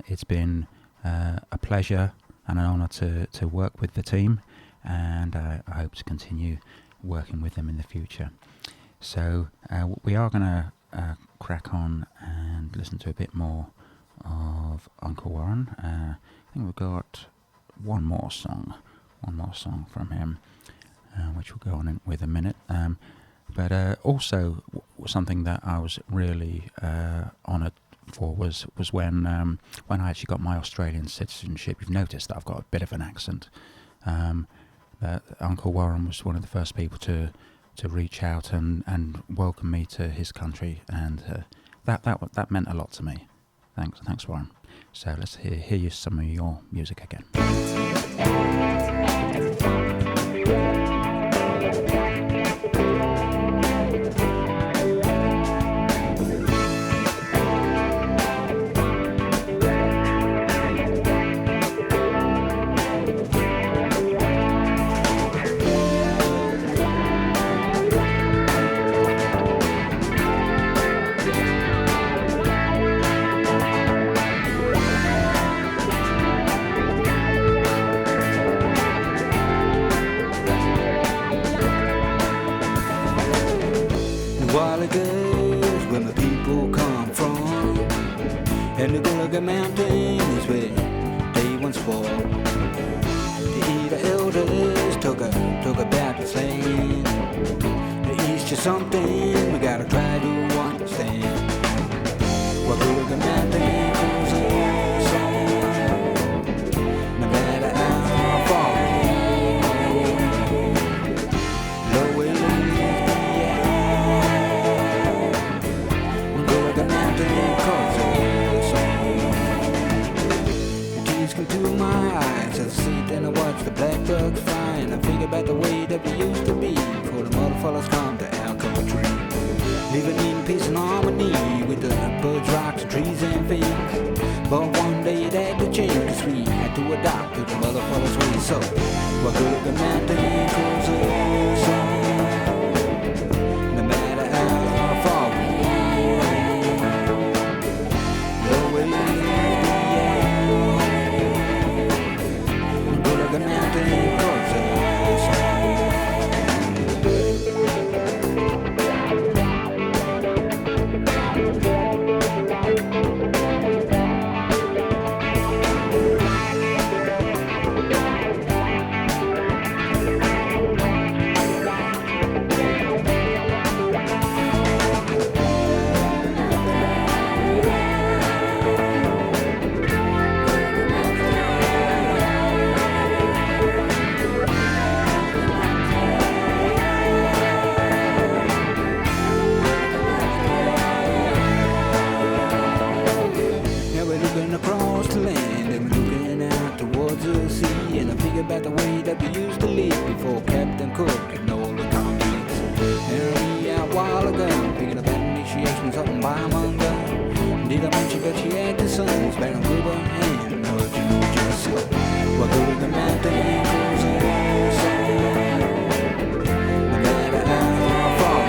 It's been a pleasure and an honour to work with the team, and I hope to continue working with them in the future. So we are going to crack on and listen to a bit more of Uncle Warren. I think we've got one more song from him, which we'll go on in with a minute. But also something that I was really honoured for was when I actually got my Australian citizenship. You've noticed that I've got a bit of an accent. But Uncle Warren was one of the first people to reach out and welcome me to his country, and that meant a lot to me. Thanks, Warren. So let's hear you some of your music again. And the Callaghan Mountain is where they once fought. The elders took a Baptist land. The East is something we gotta try to understand. What Callaghan Mountain goes on, no matter how far low it is, when Callaghan Mountain calls come to my eyes, I sit and I watch the black ducks fly, and I think about the way that we used to be before the motherfuckers come to our country. Living in peace and harmony with the birds, rocks, and trees and things. But one day it had to change, cause we had to adopt to the motherfuckers' way. So, what good the mountain goes on, no matter how far we go, the mountain goes about the way that we used to live before Captain Cook and all the convicts. And we out a while ago, picking up initiations up in Bymanga. Did I mention that she had two sons, Baron Gruber and Jessop? What good the mountain goes on, no matter how far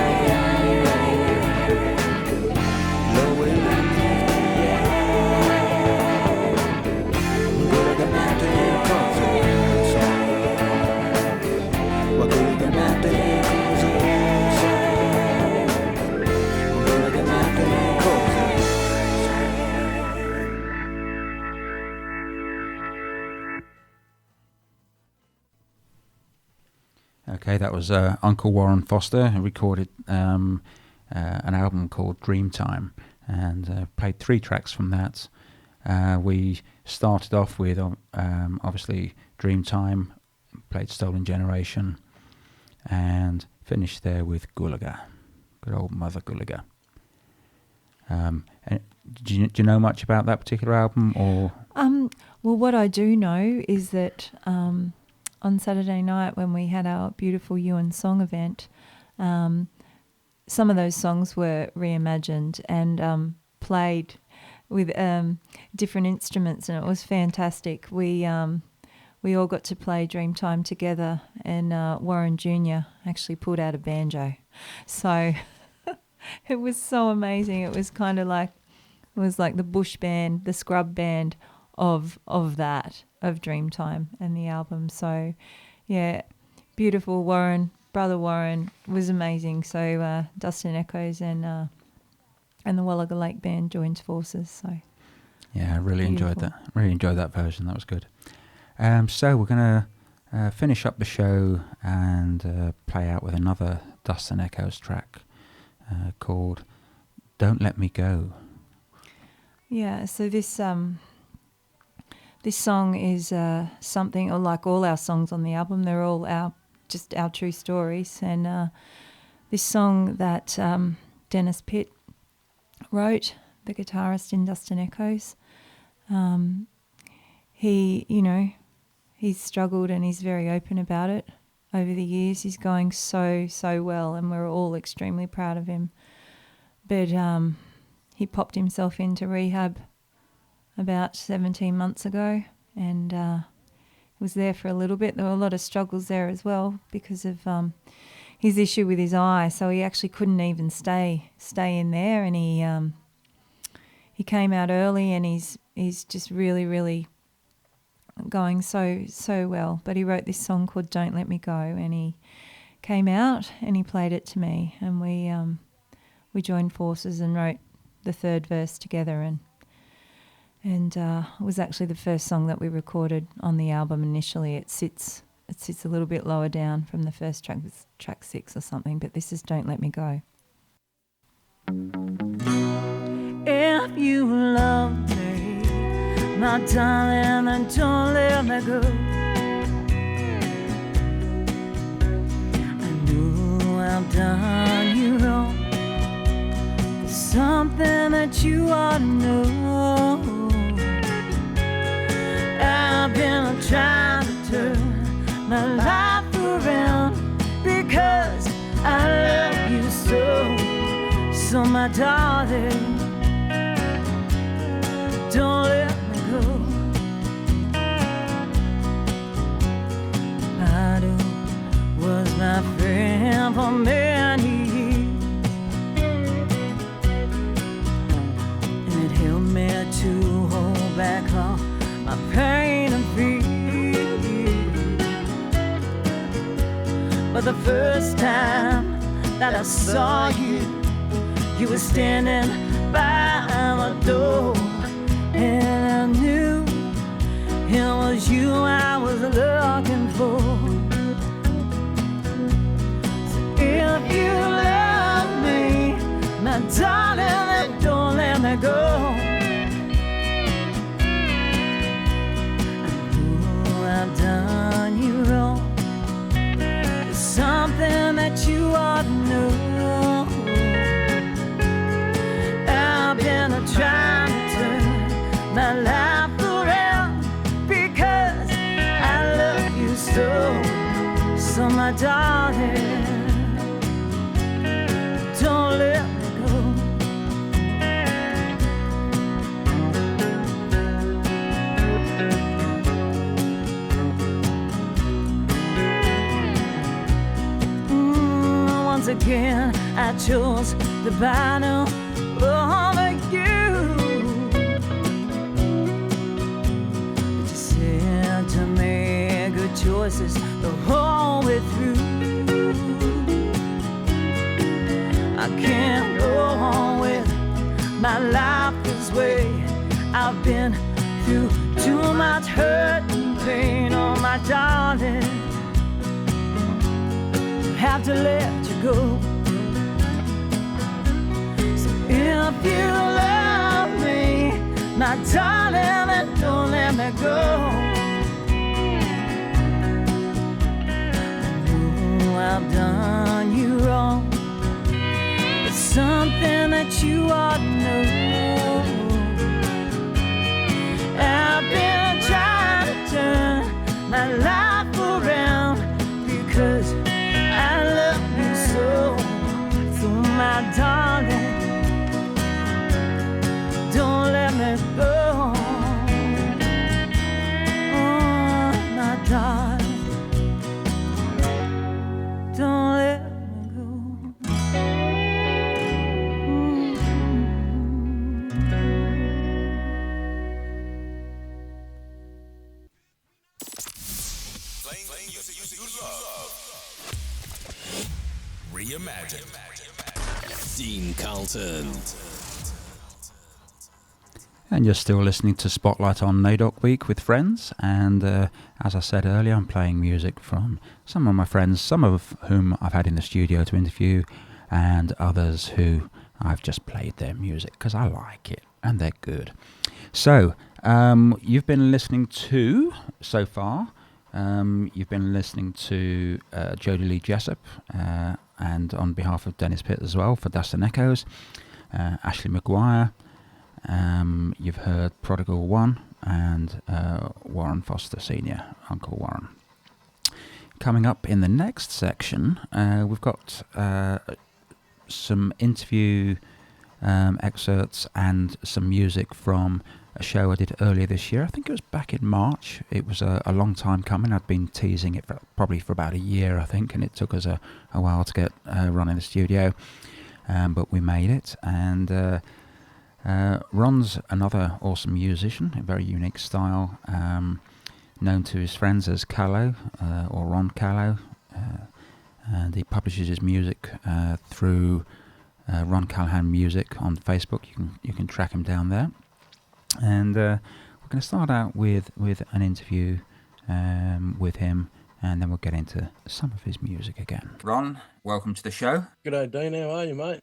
low it is, good the mountain goes on. Okay, that was Uncle Warren Foster, who recorded an album called Dreamtime, and played 3 tracks from that. We started off with obviously Dreamtime, played Stolen Generation, and finished there with Gulaga, good old Mother Gulaga. And do you know much about that particular album, or? Well, what I do know is that on Saturday night when we had our beautiful Ewan Song event, some of those songs were reimagined and played with different instruments, and it was fantastic. We all got to play Dreamtime together, and Warren Jr. actually pulled out a banjo. So it was so amazing. It was kind of like, it was like the bush band, the scrub band of Dreamtime and the album. So yeah, beautiful. Brother Warren was amazing. So Dust and Echoes and the Wallaga Lake Band joined forces. So yeah, I really enjoyed beautiful. that. Really enjoyed that version. That was good. So we're going to finish up the show and play out with another Dust and Echoes track called Don't Let Me Go. Yeah, so this song is something, or like all our songs on the album, they're all our true stories. And this song that Dennis Pitt wrote, the guitarist in Dust and Echoes, he's struggled and he's very open about it over the years. He's going so well, and we're all extremely proud of him. But he popped himself into rehab about 17 months ago, and was there for a little bit. There were a lot of struggles there as well because of his issue with his eye. So he actually couldn't even stay in there, and he came out early, and he's just really going so well. But he wrote this song called Don't Let Me Go, and he came out and he played it to me, and we joined forces and wrote the third verse together, and it was actually the first song that we recorded on the album initially. It sits a little bit lower down from the first track. It's track 6 or something, but this is Don't Let Me Go. If you love me, my darling, then don't let me go. I know I've done you wrong. There's something that you ought to know. I've been trying to turn my life around because I love you so. So my darling, don't let me go. Badu was my friend for many years, and it helped me to hold back all my pain and fear. But the first time that I saw you, you were standing by the door, and I knew it was you I was looking for. So if you love me, my darling, then don't let me go. I've done you wrong. There's something that you ought to know. I've been trying to turn my life around because I love you so. So my darling, don't let me go. Once again, I chose the battle over you. But you said to make good choices the whole way through. I can't go on with my life this way. I've been through too much hurt and pain, oh my darling. have to let you go. So if you love me, my darling, then don't let me go. Oh, I've done you wrong. It's something that you ought to know. I've been trying to turn my life around because I love you so. So my darling, don't let me go. Oh, my darling, don't let me go. Playing music you love. Reimagined. Dean Carlton. And you're still listening to Spotlight on NAIDOC Week with friends, and as I said earlier, I'm playing music from some of my friends, some of whom I've had in the studio to interview, and others who I've just played their music because I like it and they're good. So, you've been listening to, so far, you've been listening to Jodi-lee Jessop, and on behalf of Dennis Pitt as well, for Dust and Echoes, Ashleigh McGuire. You've heard Prodigal One and Warren Foster Sr., Uncle Warren. Coming up in the next section, we've got some interview excerpts and some music from a show I did earlier this year. I think it was back in March. It was a long time coming. I'd been teasing it probably for about a year, I think, and it took us a while to get Ron in the studio, but we made it. And Ron's another awesome musician, a very unique style, known to his friends as Callo, or Ron Callo, and he publishes his music through Ron Callaghan Music on Facebook. You can track him down there. And we're going to start out with an interview with him, and then we'll get into some of his music again. Ron, welcome to the show. G'day, Dean. How are you, mate?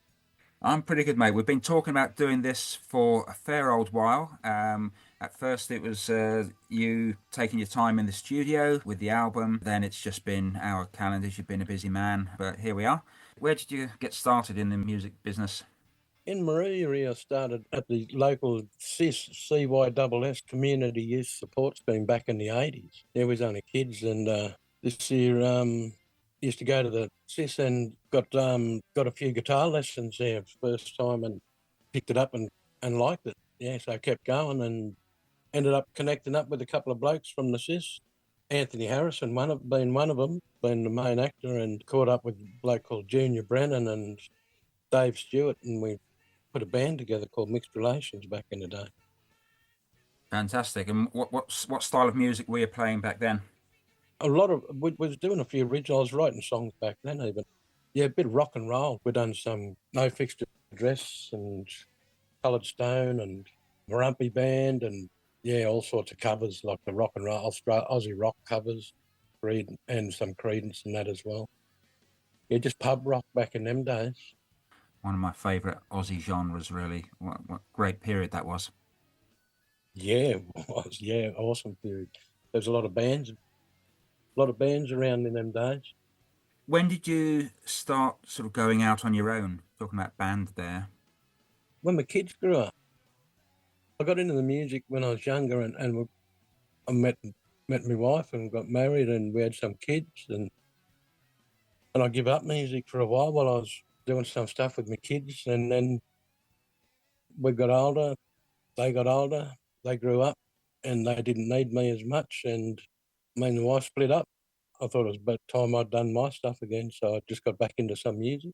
I'm pretty good, mate. We've been talking about doing this for a fair old while. At first, it was you taking your time in the studio with the album. Then it's just been our calendars. You've been a busy man, but here we are. Where did you get started in the music business? In Ngarrae, I started at the local CYSS Community Youth Support Scheme back in the 80s. There was only kids, and this year used to go to the CIS and got a few guitar lessons there first time and picked it up and liked it. Yeah, so I kept going and ended up connecting up with a couple of blokes from the CIS. Anthony Harrison, being one of them, being the main actor, and caught up with a bloke called Junior Brennan and Dave Stewart, and we put a band together called Mixed Relations back in the day. Fantastic. And what style of music were you playing back then? We was doing a few originals. I was writing songs back then even. Yeah, a bit of rock and roll. We've done some No Fixed Address and Coloured Stone and Murrumpy Band and, yeah, all sorts of covers like the rock and roll, Aussie rock covers, and some Creedence and that as well. Yeah, just pub rock back in them days. One of my favourite Aussie genres, really. What great period that was. Yeah, it was. Yeah, awesome period. There's a lot of bands around in them days. When did you start sort of going out on your own? Talking about band there. When my kids grew up. I got into the music when I was younger, and I met my wife and got married, and we had some kids, and I gave up music for a while I was doing some stuff with my kids, and then we got older, they got older, they grew up, and they didn't need me as much, and me and the wife split up. I thought it was about time I'd done my stuff again, so I just got back into some music.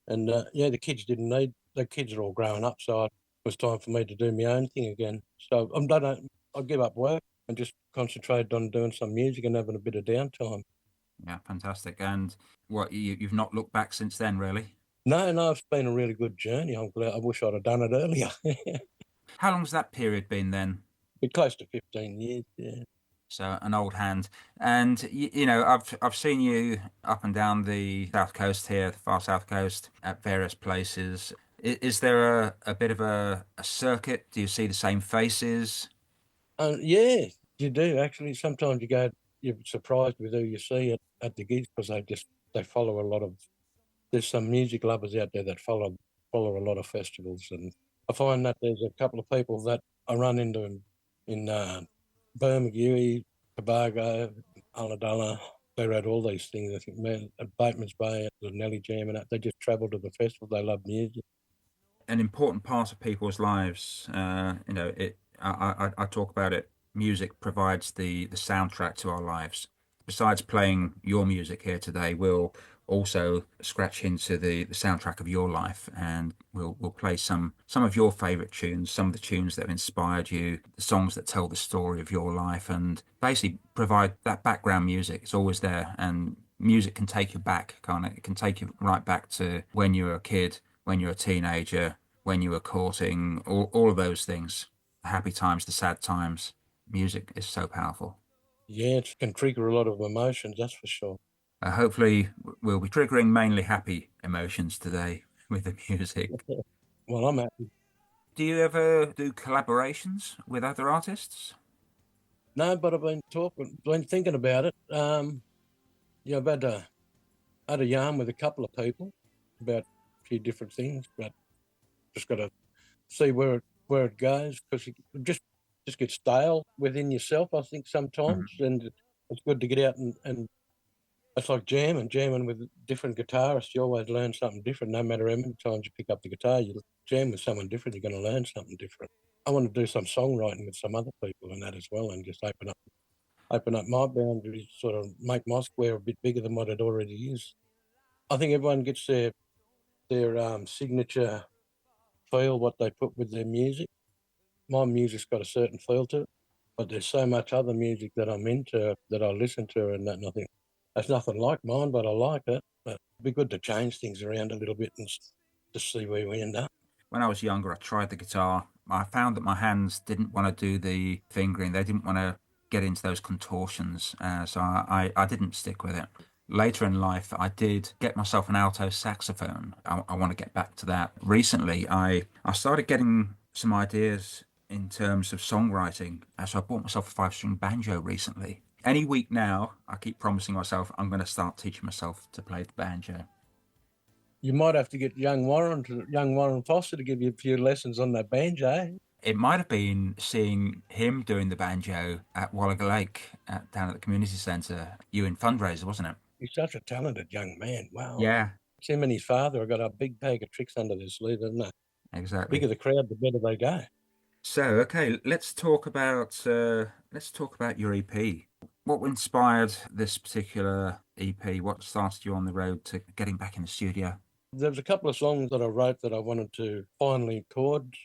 And the kids the kids are all grown up, so it was time for me to do my own thing again. So I give up work and just concentrated on doing some music and having a bit of downtime. Yeah, fantastic. And what, you've not looked back since then, really? No, it's been a really good journey. I'm glad. I wish I'd have done it earlier. How long's that period been then? Been close to 15 years, yeah. So an old hand. And I've seen you up and down the south coast here, the far south coast, at various places. Is there a bit of a circuit? Do you see the same faces? Yeah, you do actually. Sometimes you're surprised with who you see at the gigs because they follow a lot of. There's some music lovers out there that follow a lot of festivals, and I find that there's a couple of people that I run into in Bermagui, Tobago, Ulladulla. They're at all these things. I think man, at Bateman's Bay, at the Nelly Jam, and that they just travel to the festival. They love music. An important part of people's lives. I talk about it. Music provides the soundtrack to our lives. Besides playing your music here today, we'll also scratch into the soundtrack of your life, and we'll play some of your favorite tunes, some of the tunes that have inspired you, the songs that tell the story of your life, and basically provide that background music. It's always there, and music can take you back, can't it? It can take you right back to when you were a kid, when you were a teenager, when you were courting, all of those things, the happy times, the sad times. Music is so powerful. Yeah, it can trigger a lot of emotions, that's for sure. Hopefully, we'll be triggering mainly happy emotions today with the music. Well, I'm happy. Do you ever do collaborations with other artists? No, but I've been thinking about it. Yeah, I've had a yarn with a couple of people about a few different things, but just got to see where it goes because it just gets stale within yourself, I think, sometimes, and it's good to get out and it's like jamming with different guitarists. You always learn something different, no matter how many times you pick up the guitar. You jam with someone different, you're going to learn something different. I want to do some songwriting with some other people and that as well, and just open up my boundaries, sort of make my square a bit bigger than what it already is. I think everyone gets their signature feel, what they put with their music. My music's got a certain feel to it, but there's so much other music that I'm into that I listen to and that, and I think that's nothing like mine, but I like it. But it'd be good to change things around a little bit and just see where we end up. When I was younger, I tried the guitar. I found that my hands didn't want to do the fingering. They didn't want to get into those contortions. So I didn't stick with it. Later in life, I did get myself an alto saxophone. I want to get back to that. Recently, I started getting some ideas in terms of songwriting. So I bought myself a 5-string banjo recently. Any week now, I keep promising myself I'm going to start teaching myself to play the banjo. You might have to get young Warren Foster to give you a few lessons on that banjo. It might have been seeing him doing the banjo at Wallaga Lake down at the community centre, Ewan fundraiser, wasn't it? He's such a talented young man. Wow. Yeah. Him and his father have got a big bag of tricks under their sleeve, haven't they? Exactly. The bigger the crowd, the better they go. So, okay, let's talk about your EP. What inspired this particular EP? What started you on the road to getting back in the studio? There was a couple of songs that I wrote that I wanted to finally record.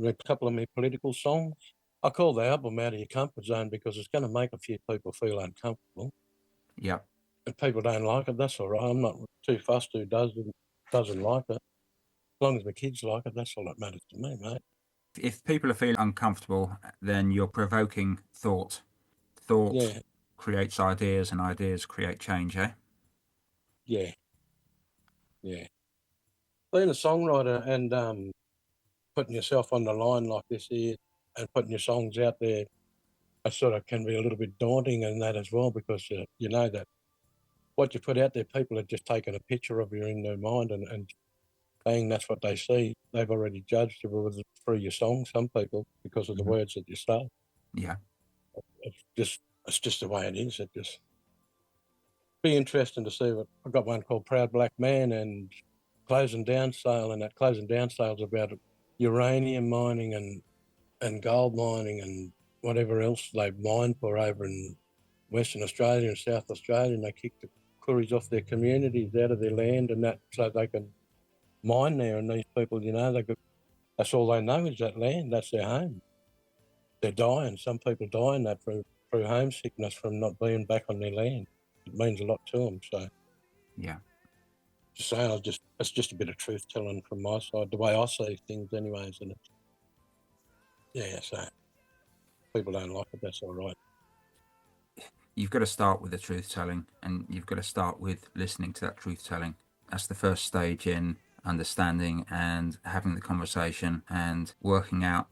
A couple of my political songs. I call the album Out of Your Comfort Zone because it's going to make a few people feel uncomfortable. Yeah. If people don't like it, that's all right. I'm not too fussed who doesn't like it. As long as my kids like it, that's all that matters to me, mate. If people are feeling uncomfortable, then you're provoking thought. Thought creates ideas, and ideas create change, eh? Yeah. Yeah. Being a songwriter and putting yourself on the line like this here and putting your songs out there, it sort of can be a little bit daunting and that as well because you know that what you put out there, people are just taking a picture of you in their mind and saying that's what they see. They've already judged you through your song, some people, because of the words that you say. Yeah. It's just the way it is. It just be interesting to see what I've got one called Proud Black Man and Closing Down Sale, and that Closing Down Sale is about uranium mining and gold mining and whatever else they mine for over in Western Australia and South Australia, and they kick the Koories off their communities, out of their land and that, so they can mine there. And these people, that's all they know is that land. That's their home. They're dying. Some people die in that through homesickness from not being back on their land. It means a lot to them. So, yeah. Just saying, it's just a bit of truth telling from my side, the way I see things, anyways. And so people don't like it. That's all right. you've got to start with the truth-telling, and you've got to start with listening to that truth-telling. That's the first stage in understanding and having the conversation and working out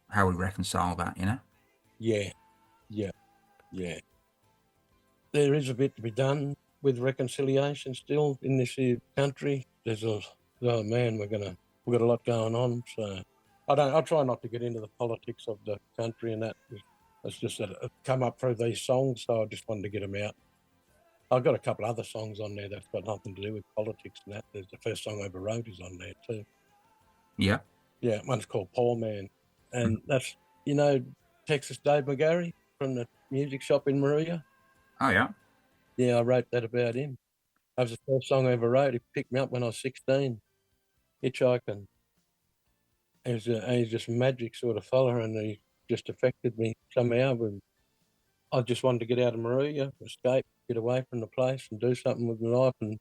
how we reconcile that, you know? Yeah. There is a bit to be done with reconciliation still in this here country. There's we've got a lot going on. So I try not to get into the politics of the country and that. It's just that it come up through these songs, so I just wanted to get them out. I've got a couple other songs on there that's got nothing to do with politics and that. There's the first song I ever wrote is on there too. Yeah. Yeah, one's called Poor Man. And that's, Texas Dave McGuire from the music shop in Maria. Oh, yeah? Yeah, I wrote that about him. That was the first song I ever wrote. He picked me up when I was 16, hitchhiking. He's just a magic sort of fella, and he just affected me somehow. I just wanted to get out of Maria, escape, get away from the place and do something with my life. And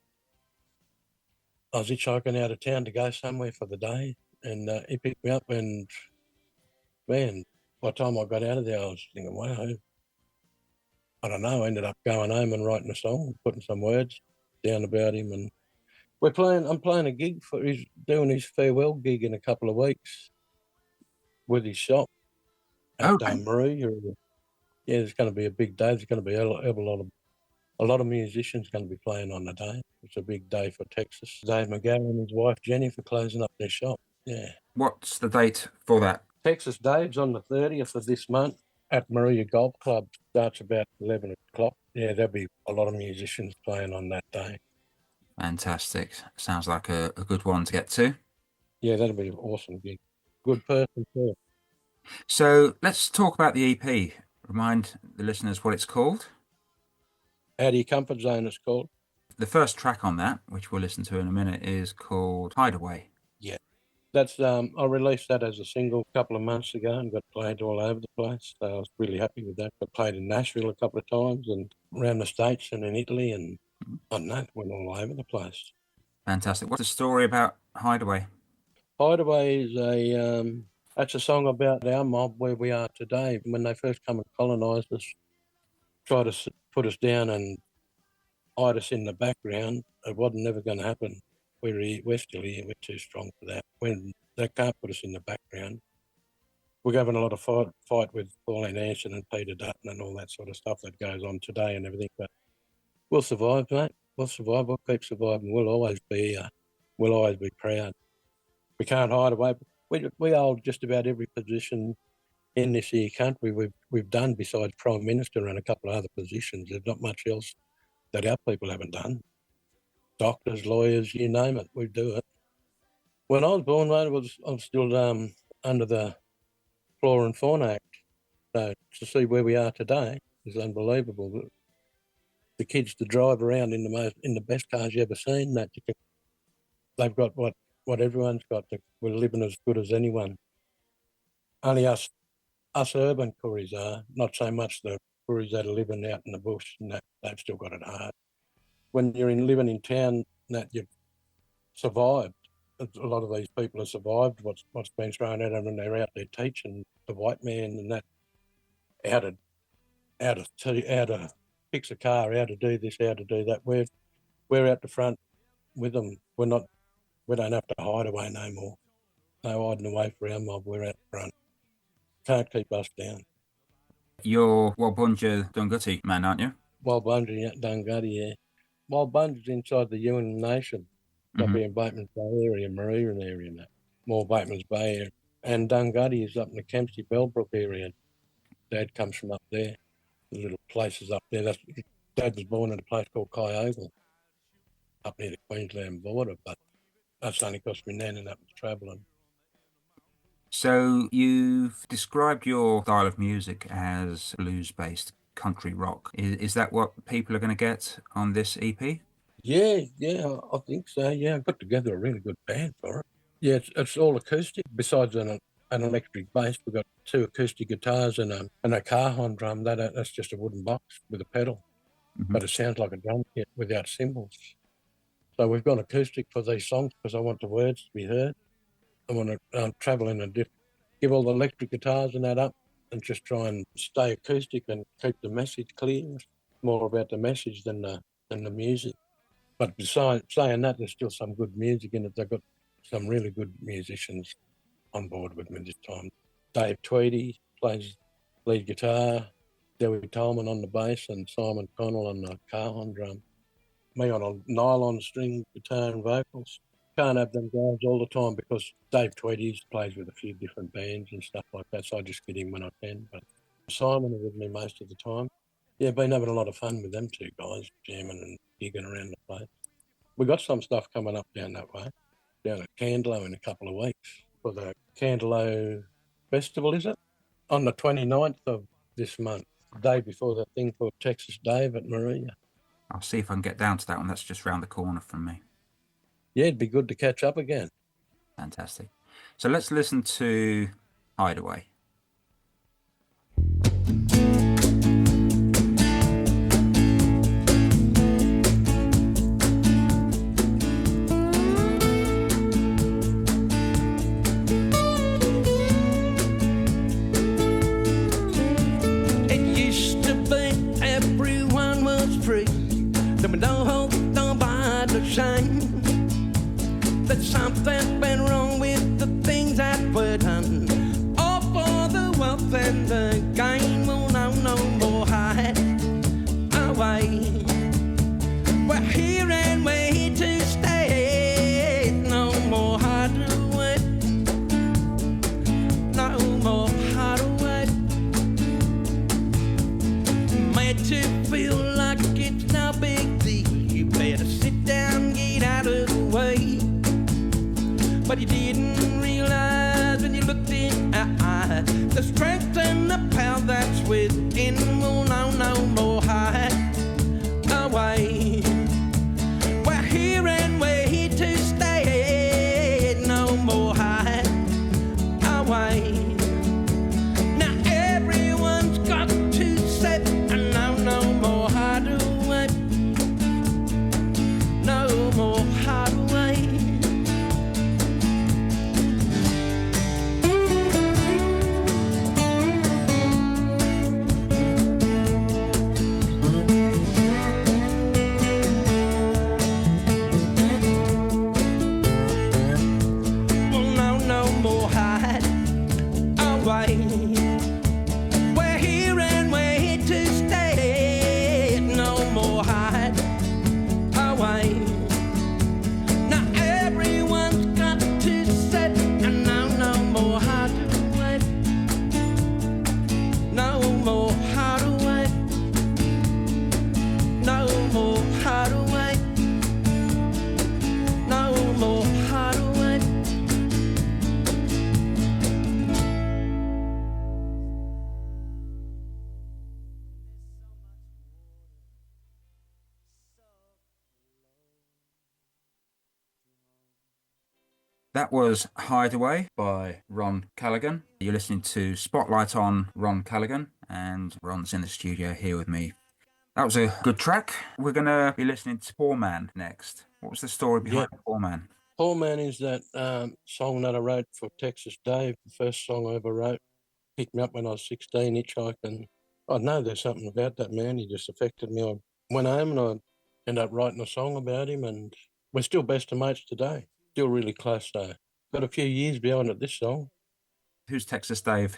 I was hitchhiking out of town to go somewhere for the day. And he picked me up, and man, by the time I got out of there, I was thinking, wow, I don't know. I ended up going home and writing a song, putting some words down about him. And I'm playing a gig he's doing his farewell gig in a couple of weeks with his shop at Maria. Yeah, it's going to be a big day. There's going to be a lot of musicians going to be playing on the day. It's a big day for Texas. Dave McGuire and his wife Jenny for closing up their shop. Yeah. What's the date for that? Texas Dave's on the 30th of this month at Maria Golf Club. Starts about 11 o'clock. Yeah, there'll be a lot of musicians playing on that day. Fantastic. Sounds like a good one to get to. Yeah, that'll be an awesome gig. Good person too. So let's talk about the EP. Remind the listeners what it's called. Out of Your Comfort Zone, it's called. The first track on that, which we'll listen to in a minute, is called Hideaway. Yeah. That's I released that as a single a couple of months ago and got played all over the place. So I was really happy with that. Got played in Nashville a couple of times and around the States and in Italy, and I don't know, went all over the place. Fantastic. What's the story about Hideaway? Hideaway is that's a song about our mob where we are today. When they first come and colonised us, tried to put us down and hide us in the background. It wasn't never going to happen. We're still here. We're too strong for that. When they can't put us in the background, we're having a lot of fight with Pauline Hanson and Peter Dutton and all that sort of stuff that goes on today and everything. But we'll survive, mate. We'll survive. We'll keep surviving. We'll always be proud. We can't hide away. We hold just about every position in this here country we've done besides Prime Minister and a couple of other positions. There's not much else that our people haven't done. Doctors, lawyers, you name it, we do it. When I was born, mate, I was still under the Flora and Fauna Act. So to see where we are today is unbelievable. The kids to drive around in the best cars you ever seen. They've got what everyone's got. We're living as good as anyone. Only us urban Koreas are, not so much the Koreas that are living out in the bush, and that they've still got it hard. When you're living in town, that you've survived. A lot of these people have survived what's been thrown at them, and they're out there teaching the white man and that how to fix a car, how to do this, how to do that. We're out the front with them. We don't have to hide away no more. No hiding away for our mob. We're out the front. Can't keep us down. You're Walbunja Dunghutti man, aren't you? Walbunja Dunghutti, yeah. Walbunja's inside the Yuin Nation, up here in Bateman's Bay area, Maria area, and that. More Bateman's Bay area. And Dunghutti is up in the Kempsey Bellbrook area. Dad comes from up there. The little places up there. Dad was born in a place called Callo, up near the Queensland border, but that's only because my nan and that was travelling. So you've described your style of music as blues-based country rock. Is that what people are going to get on this EP? Yeah, I think so. Yeah, I put together a really good band for it. Yeah, it's all acoustic. Besides an electric bass, we've got 2 acoustic guitars and a Callaghan drum. That's just a wooden box with a pedal, but it sounds like a drum kit without cymbals. So we've got acoustic for these songs because I want the words to be heard. I want to travel in give all the electric guitars and that up and just try and stay acoustic and keep the message clear. more about the message than the music. But besides saying that, there's still some good music in it. They've got some really good musicians on board with me this time. Dave Tweedy plays lead guitar, Dewey Tolman on the bass, and Simon Connell on the Callaghan drum. Me on a nylon string guitar and vocals. Can't have them guys all the time because Dave Tweedy plays with a few different bands and stuff like that, so I just get him when I can. But Simon is with me most of the time. Yeah, been having a lot of fun with them two guys, jamming and gigging around the place. We got some stuff coming up down that way, down at Candlo in a couple of weeks for the Candlo Festival, is it? On the 29th of this month, the day before that thing called Texas Dave at Maria. I'll see if I can get down to that one. That's just round the corner from me. Yeah, it'd be good to catch up again. Fantastic. So let's listen to Hideaway. That something went wrong with the things that were done. All for the wealth and the gain. Will no more hide away. We're here and we're here to stay. No more hide away. No more hide away. Made to feel like it's no big deal. You better sit down, get out of the way. But you didn't realize when you looked in our eye the strength and the power that's within. Will no more hide away. We're here and we're here to stay. No more hide away. Now everyone's got to say no more hide away. No more hide away. We're here and we're here to stay. No more hide away. Now everyone's got to say no more hide away. No more hide away. No more hide away. No more hide away. That was Hideaway by Ron Callaghan. You're listening to Spotlight on Ron Callaghan, and Ron's in the studio here with me. That was a good track. We're going to be listening to Poor Man next. What was the story behind Poor Man? Poor Man is that song that I wrote for Texas Dave, the first song I ever wrote. Picked me up when I was 16, hitchhiking. I know there's something about that man. He just affected me. I went home and I ended up writing a song about him, and we're still best of mates today. Still really close though. Got a few years behind it, this song. Who's Texas Dave?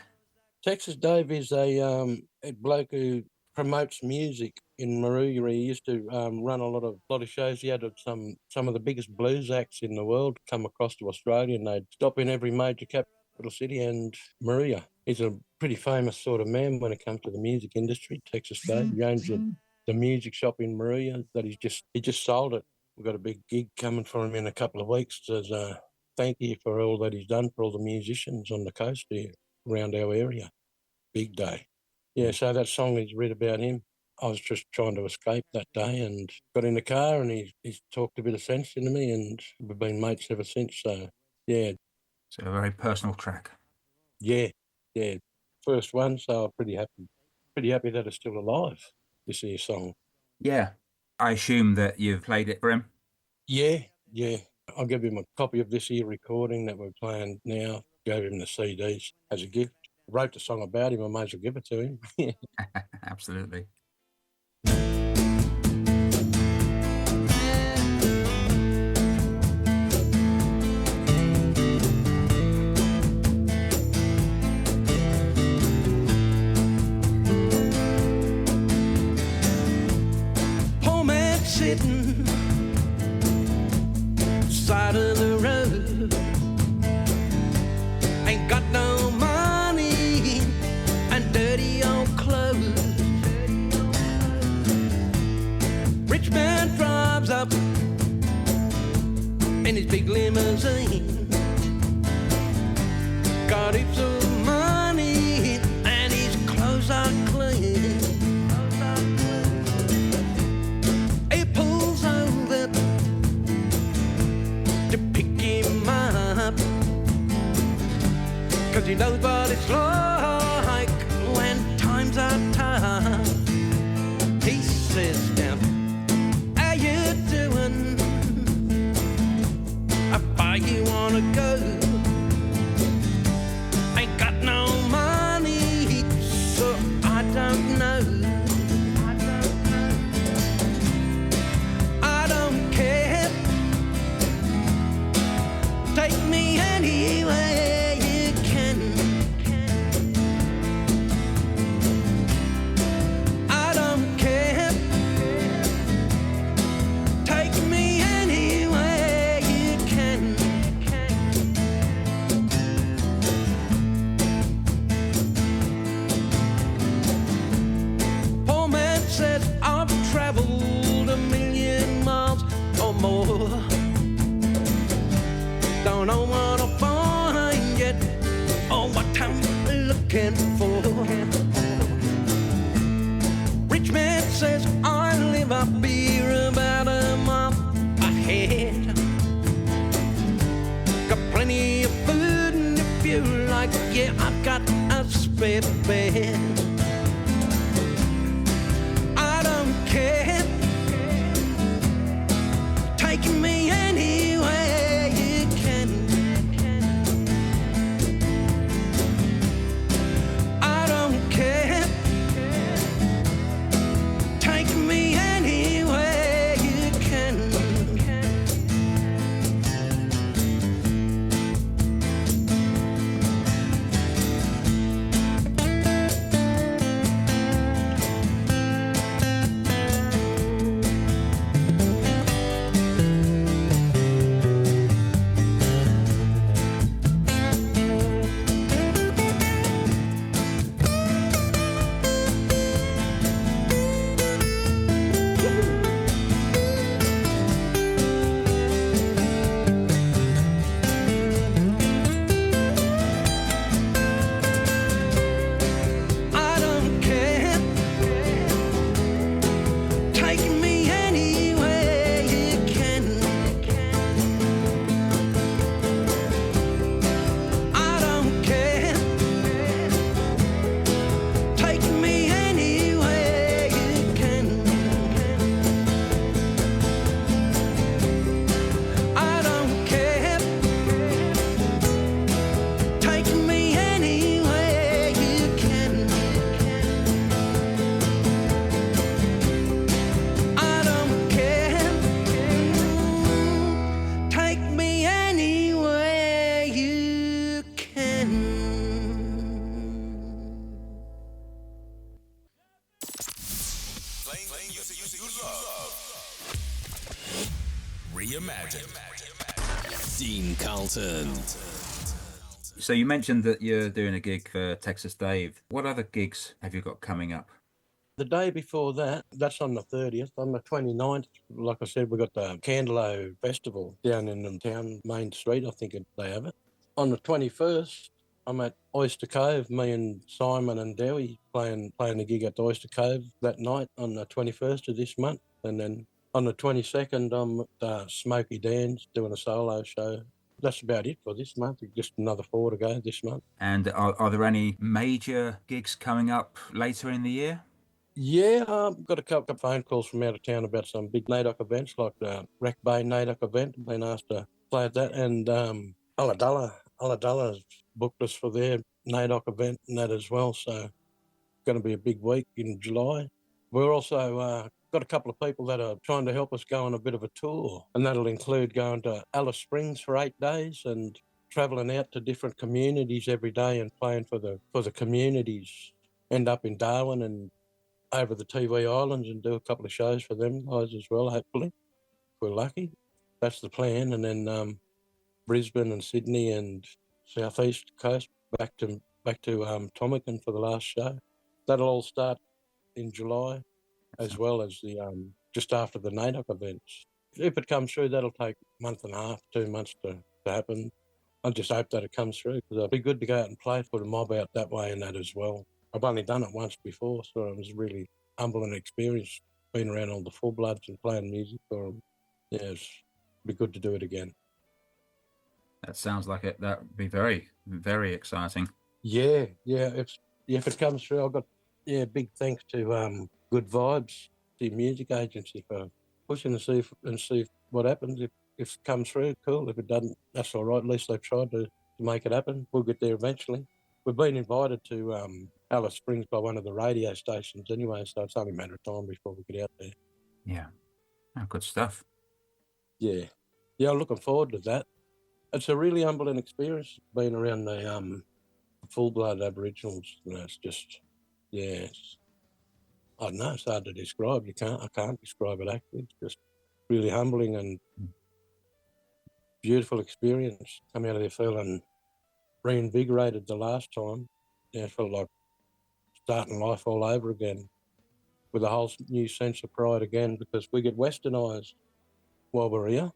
Texas Dave is a bloke who promotes music in Ngarrae. He used to run a lot of shows. He had some of the biggest blues acts in the world come across to Australia, and they'd stop in every major capital city and Ngarrae. He's a pretty famous sort of man when it comes to the music industry, Texas Dave. He owns the music shop in Ngarrae that he just sold it. We've got a big gig coming for him in a couple of weeks as a thank you for all that he's done for all the musicians on the coast here around our area. Big day. Yeah, so that song is read about him. I was just trying to escape that day and got in the car, and he's talked a bit of sense into me, and we've been mates ever since. So, yeah. So a very personal track. Yeah. First one, so I'm pretty happy that it's still alive, this here song. Yeah. I assume that you've played it for him? Yeah. I'll give him a copy of this here recording that we're playing now. Gave him the CDs as a gift. Wrote the song about him, I might as well give it to him. Absolutely. Poor man sitting side of the road, ain't got no money and dirty old clothes. Rich man drives up in his big limousine, got heaps of money and his clothes are clean. He pulls over to pick him up, 'cause he knows what it's like when times are tough. He says down, how you doing? How far you wanna go? Ain't got no money, so I don't know. I don't care. Take me anywhere you can. I don't care. Take me anywhere you can. Poor man says I've traveled 1,000,000 miles or more. Don't know what I'll find yet or what I'm looking for. Rich man says I live up here about a month ahead. Got plenty of food and if you like, yeah, I've got a spare bed. I don't care. Take me anywhere you can. I don't care. Take me anywhere you can. I don't care. Take me anywhere you can. I don't care. Take me anywhere you can. I don't care. Take me anywhere you can. I don't care. Take me anywhere you can. Playing music you love. Reimagined. Dean Carlton. So you mentioned that you're doing a gig for Texas Dave. What other gigs have you got coming up? The day before that, that's on the 30th. On the 29th, like I said, we got the Callo Festival down in the town, Main Street, I think they have it. On the 21st, I'm at Oyster Cove, me and Simon and Dewey playing a gig at the Oyster Cove that night on the 21st of this month. And then on the 22nd, I'm at Smoky Dan's doing a solo show. That's about it for this month. Just another 4 to go this month. And are there any major gigs coming up later in the year? Yeah, I've got a couple of phone calls from out of town about some big NAIDOC events, like the Wreck Bay NAIDOC event. Been asked to play at that. And Ulladulla's booked us for their NAIDOC event and that as well. So it's going to be a big week in July. We're also got a couple of people that are trying to help us go on a bit of a tour, and that'll include going to Alice Springs for 8 days and travelling out to different communities every day and playing for the communities. End up in Darwin and over the TV Islands and do a couple of shows for them guys as well, hopefully, if we're lucky. That's the plan. And then Brisbane and Sydney and southeast coast back to Tomakin for the last show. That'll all start in July, as well as the just after the NAIDOC events. If it comes through, that'll take a month and a half, 2 months to happen. I just hope that it comes through, because it'd be good to go out and play for the mob out that way and that as well. I've only done it once before, so it was a really humbling experience, being around all the full bloods and playing music for them. Yeah, it'd be good to do it again. That sounds like it. That would be very, very exciting. Yeah. If it comes through, I've got big thanks to Good Vibes, the music agency, for pushing to see what happens. If it comes through, cool. If it doesn't, that's all right. At least they've tried to make it happen. We'll get there eventually. We've been invited to Alice Springs by one of the radio stations anyway, so it's only a matter of time before we get out there. Yeah. Oh, good stuff. Yeah, I'm looking forward to that. It's a really humbling experience being around the full-blood Aboriginals. You know, it's just, I don't know, it's hard to describe. I can't describe it actually. It's just really humbling and beautiful experience. Come out of there feeling reinvigorated the last time. Yeah, it felt like starting life all over again with a whole new sense of pride again, because we get westernised while we're here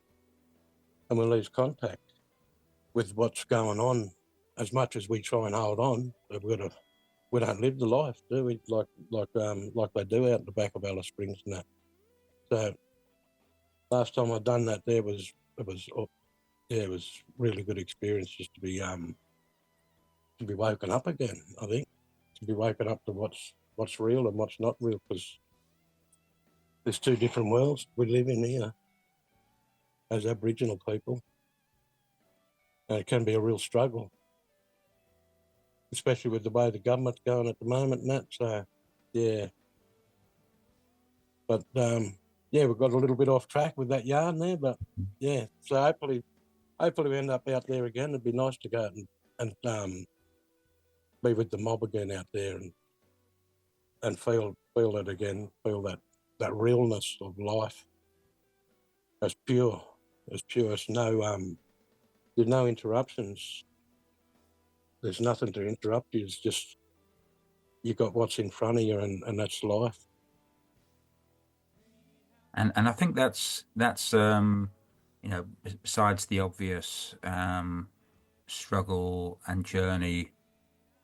and we lose contact with what's going on. As much as we try and hold on, we don't live the life, do we? Like they do out in the back of Alice Springs and that. So last time I'd done that there it was really good experience just to be woken up again. I think to be woken up to what's real and what's not real, because there's two different worlds we live in here as Aboriginal people, and it can be a real struggle, especially with the way the government's going at the moment and that. So, yeah. But, we've got a little bit off track with that yarn there, but, yeah. So hopefully we end up out there again. It'd be nice to go out and be with the mob again out there and feel it again, feel that realness of life as pure. There's no interruptions. There's nothing to interrupt you. It's just you've got what's in front of you, and that's life. And I think that's besides the obvious struggle and journey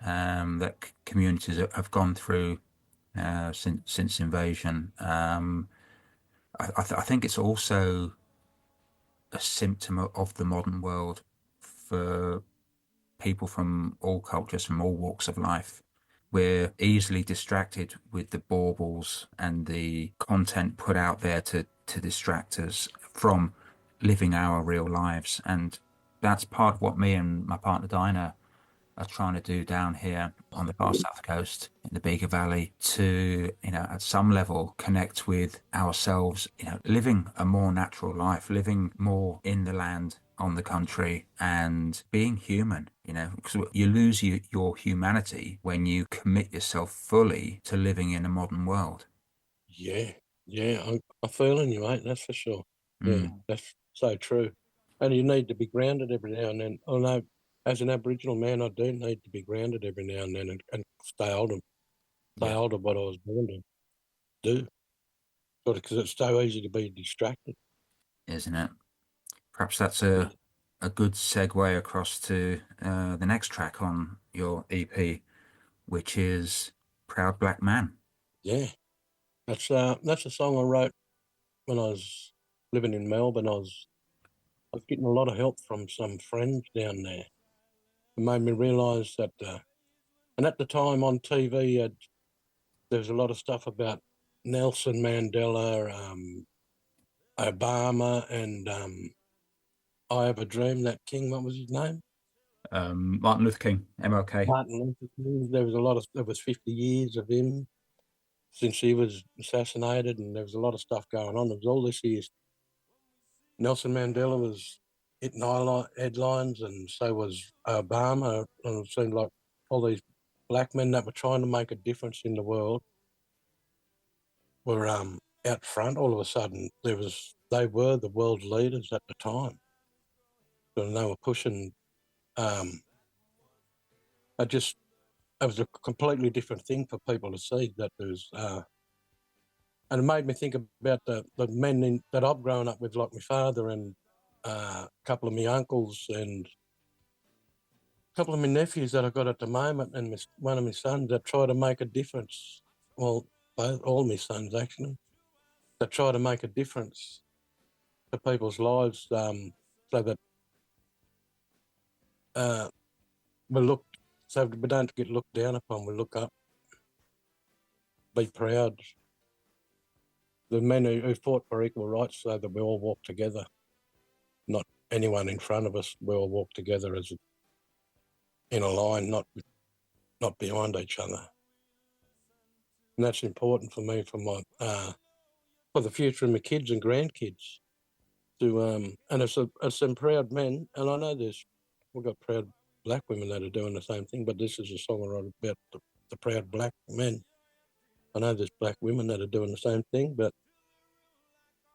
that communities have gone through since invasion, I think it's also a symptom of the modern world for people from all cultures, from all walks of life. We're easily distracted with the baubles and the content put out there to distract us from living our real lives. And that's part of what me and my partner Dinah are trying to do down here on the far south coast in the Bega Valley, to, at some level connect with ourselves, living a more natural life, living more in the land, on the country, and being human, because you lose your humanity when you commit yourself fully to living in a modern world. Yeah, I'm feeling you, mate, that's for sure. Yeah, that's so true. And you need to be grounded every now and then. I know, as an Aboriginal man, I do need to be grounded every now and then and stay hold of what I was born to do. Because it's so easy to be distracted. Isn't it? Perhaps that's a good segue across to the next track on your EP, which is Proud Black Man. Yeah, that's a song I wrote when I was living in Melbourne. I was getting a lot of help from some friends down there. It made me realise that, and at the time on TV, there was a lot of stuff about Nelson Mandela, Obama, and I Have a Dream, that king, what was his name? Martin Luther King, MLK. Martin Luther King. There was there was 50 years of him. since he was assassinated, and there was a lot of stuff going on. There was all this year. Nelson Mandela was hitting headlines, and so was Obama, and it seemed like all these black men that were trying to make a difference in the world were out front. All of a sudden, they were the world leaders at the time, and they were pushing. It was a completely different thing for people to see. That there's, and it made me think about the men that I've grown up with, like my father and a couple of my uncles and a couple of my nephews that I've got at the moment, and one of my sons that try to make a difference. Well, all my sons actually, that try to make a difference to people's lives, so that so we don't get looked down upon. We look up, be proud. The men who fought for equal rights, so that we all walk together, not anyone in front of us. We all walk together in a line, not behind each other. And that's important for me, for the future of my kids and grandkids. And it's some proud men, and I know we've got proud black women that are doing the same thing, but this is a song I wrote about the proud black men. I know there's black women that are doing the same thing, but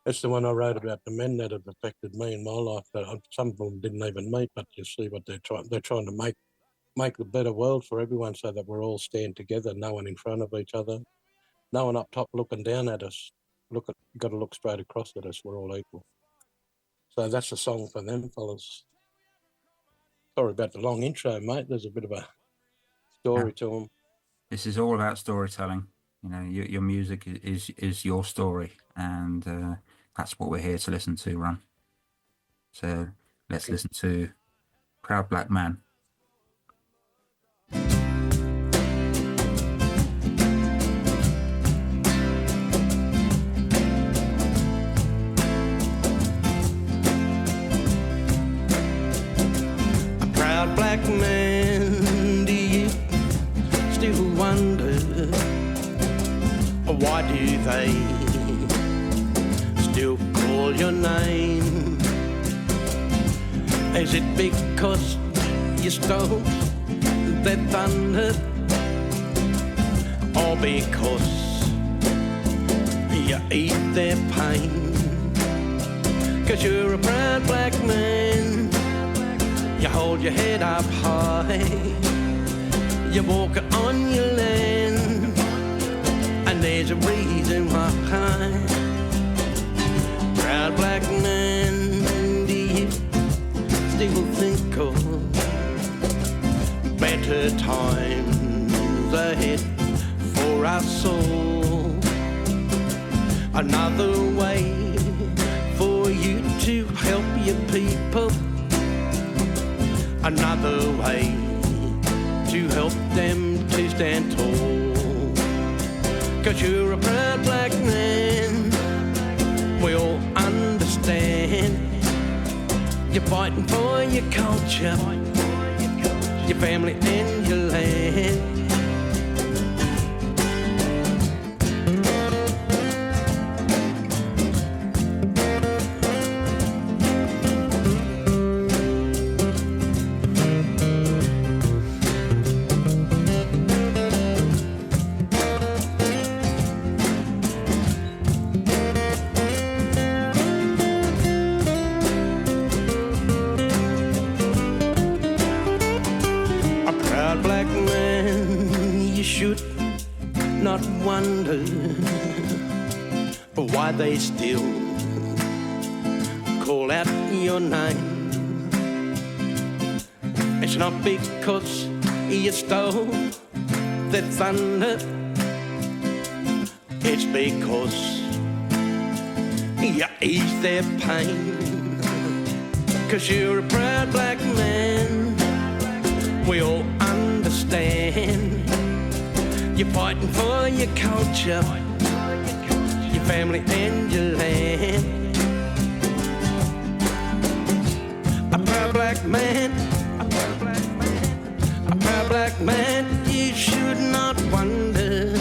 it's the one I wrote about the men that have affected me in my life. That some of them didn't even meet, but you see what they're trying. They're trying to make a better world for everyone, so that we're all stand together, no one in front of each other, no one up top looking down at us. You've got to look straight across at us. We're all equal. So that's a song for them fellas. Sorry about the long intro, mate. There's a bit of a story to them. This is all about storytelling. You know, your music is your story, and that's what we're here to listen to, Ron. So let's listen to Proud Black Man. Black man, do you still wonder why do they still call your name? Is it because you stole their thunder, or because you eat their pain? 'Cause you're a proud black man. You hold your head up high, you walk on your land, and there's a reason why. Proud black man, do you still think of better times ahead for us all? Another way for you to help your people, another way to help them to stand tall. 'Cause you're a proud black man, we all understand. You're fighting for your culture, your family and your land. Wonder why they still call out your name. It's not because you stole their thunder, it's because you ease their pain. 'Cause you're a proud black man, we all understand. You're fighting for your culture, your family and your land. A proud black man, a proud black man, a proud black man. You should not wonder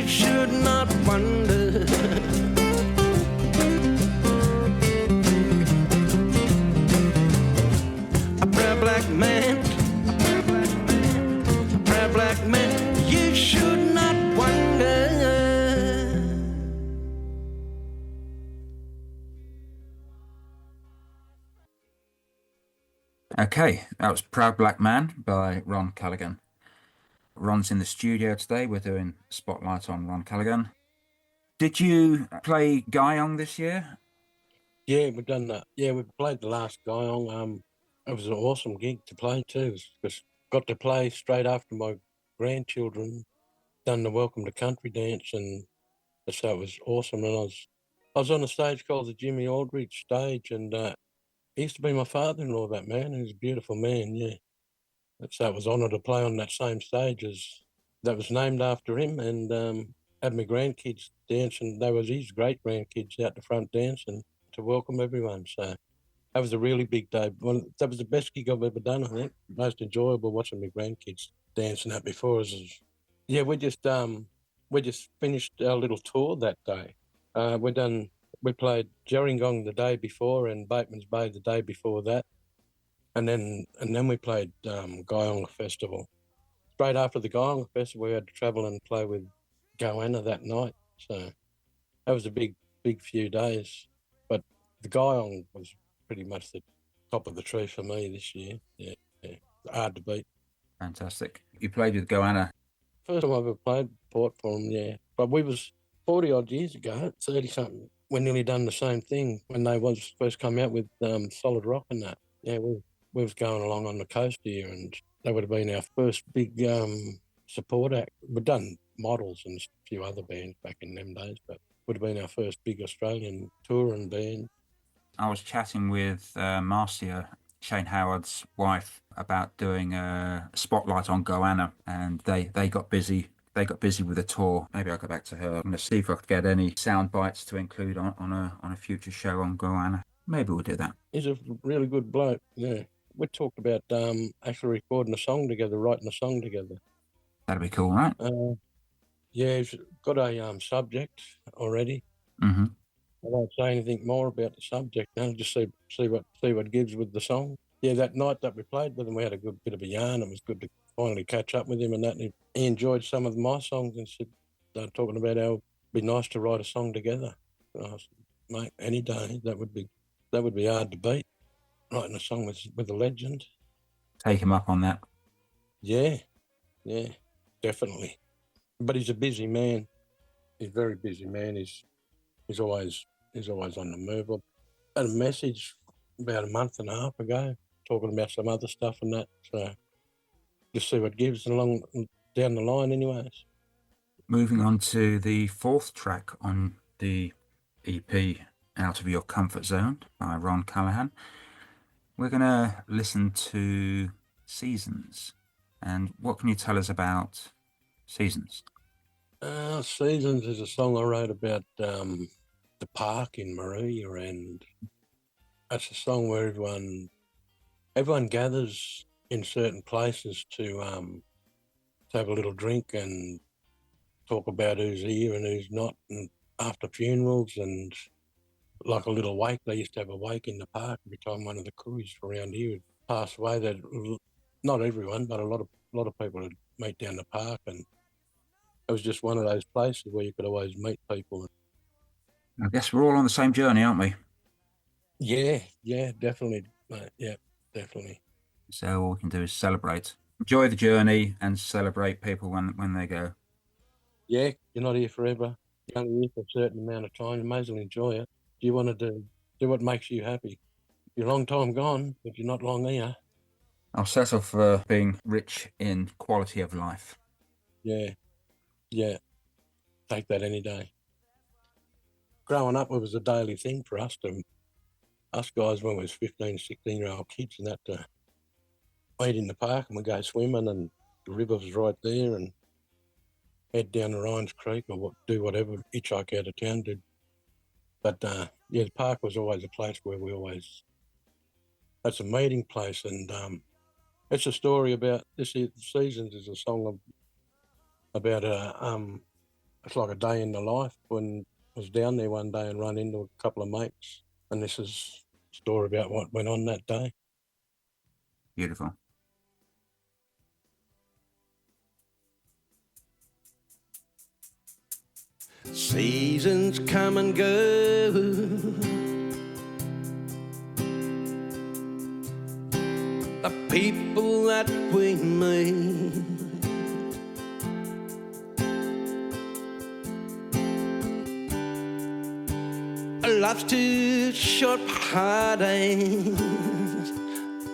you should not wonder. A proud black man, a proud black man, you should not wonder. Okay, that was Proud Black Man by Ron Callaghan. Ron's in the studio today. We're doing Spotlight on Ron Callaghan. Did you play Guyong this year? Yeah, we've done that. Yeah, we played the last Guyong. It was an awesome gig to play too. Because got to play straight after my grandchildren done the Welcome to Country dance, and so it was awesome. And I was on a stage called the Jimmy Aldridge stage, and he used to be my father-in-law, that man. He was a beautiful man, yeah. So it was honoured to play on that same stage that was named after him, and had my grandkids dancing. They was his great-grandkids out the front dancing to welcome everyone. So that was a really big day. Well, that was the best gig I've ever done, I think. Most enjoyable watching my grandkids dancing that before us. Yeah, we just finished our little tour that day. We played Gerringong the day before and Bateman's Bay the day before that. And then we played Guyonga Festival. Straight after the Guyonga Festival, we had to travel and play with Goanna that night. So that was a big few days. But the Guyong was pretty much the top of the tree for me this year. Yeah. Hard to beat. Fantastic. You played with Goanna. First time I ever played Port for them, yeah. But we was 40-odd years ago, 30-something. We nearly done the same thing when they was first come out with Solid Rock and that. Yeah, we was going along on the coast here, and that would have been our first big support act. We'd done Models and a few other bands back in them days, but would have been our first big Australian tour and band. I was chatting with Marcia, Shane Howard's wife, about doing a spotlight on Goanna, and they got busy. They got busy with a tour. Maybe I'll go back to her. I'm going to see if I could get any sound bites to include on a future show on Goanna. Maybe we'll do that. He's a really good bloke, yeah. We talked about actually recording a song together, writing a song together. That'd be cool, right? Yeah, he's got a subject already. Mm-hmm. I won't say anything more about the subject now. Just see what gives with the song. Yeah, that night that we played with him, we had a good bit of a yarn. It was good to finally catch up with him and that. And he enjoyed some of my songs and said, talking about how it'd be nice to write a song together. And I said, mate, any day that would be hard to beat. Writing a song with a legend. Take him up on that. Yeah, definitely. But he's a busy man. He's a very busy man. He's always on the move. I had a message about a month and a half ago talking about some other stuff and that. So just see what gives along down the line anyways. Moving on to the fourth track on the EP, Out of Your Comfort Zone by Ron Callaghan. We're going to listen to Seasons. And what can you tell us about Seasons? Seasons is a song I wrote about the park in Maria, and that's a song where everyone gathers in certain places to have a little drink and talk about who's here and who's not, and after funerals and like a little wake. They used to have a wake in the park every time one of the crews around here would pass away. That not everyone, but a lot of people would meet down the park, and it was just one of those places where you could always meet people. I guess we're all on the same journey, aren't we? Yeah, definitely, mate. Yeah, definitely. So all we can do is celebrate, enjoy the journey, and celebrate people when they go. Yeah, you're not here forever. You're only here for a certain amount of time. You may as well enjoy it. You want to do what makes you happy. You're a long time gone, but you're not long here. I'll settle for being rich in quality of life. Yeah. Take that any day. Growing up, it was a daily thing for us guys when we was 15, 16-year-old kids and that to meet in the park and we'd go swimming and the river was right there and head down the Rhines Creek or do whatever, hitchhike out of town did. But the park was always a place where that's a meeting place, and it's a story about this year. Seasons is a song about a it's like a day in the life when I was down there one day and run into a couple of mates, and this is a story about what went on that day. Beautiful. Seasons come and go, the people that we meet, life's too short for heartaches.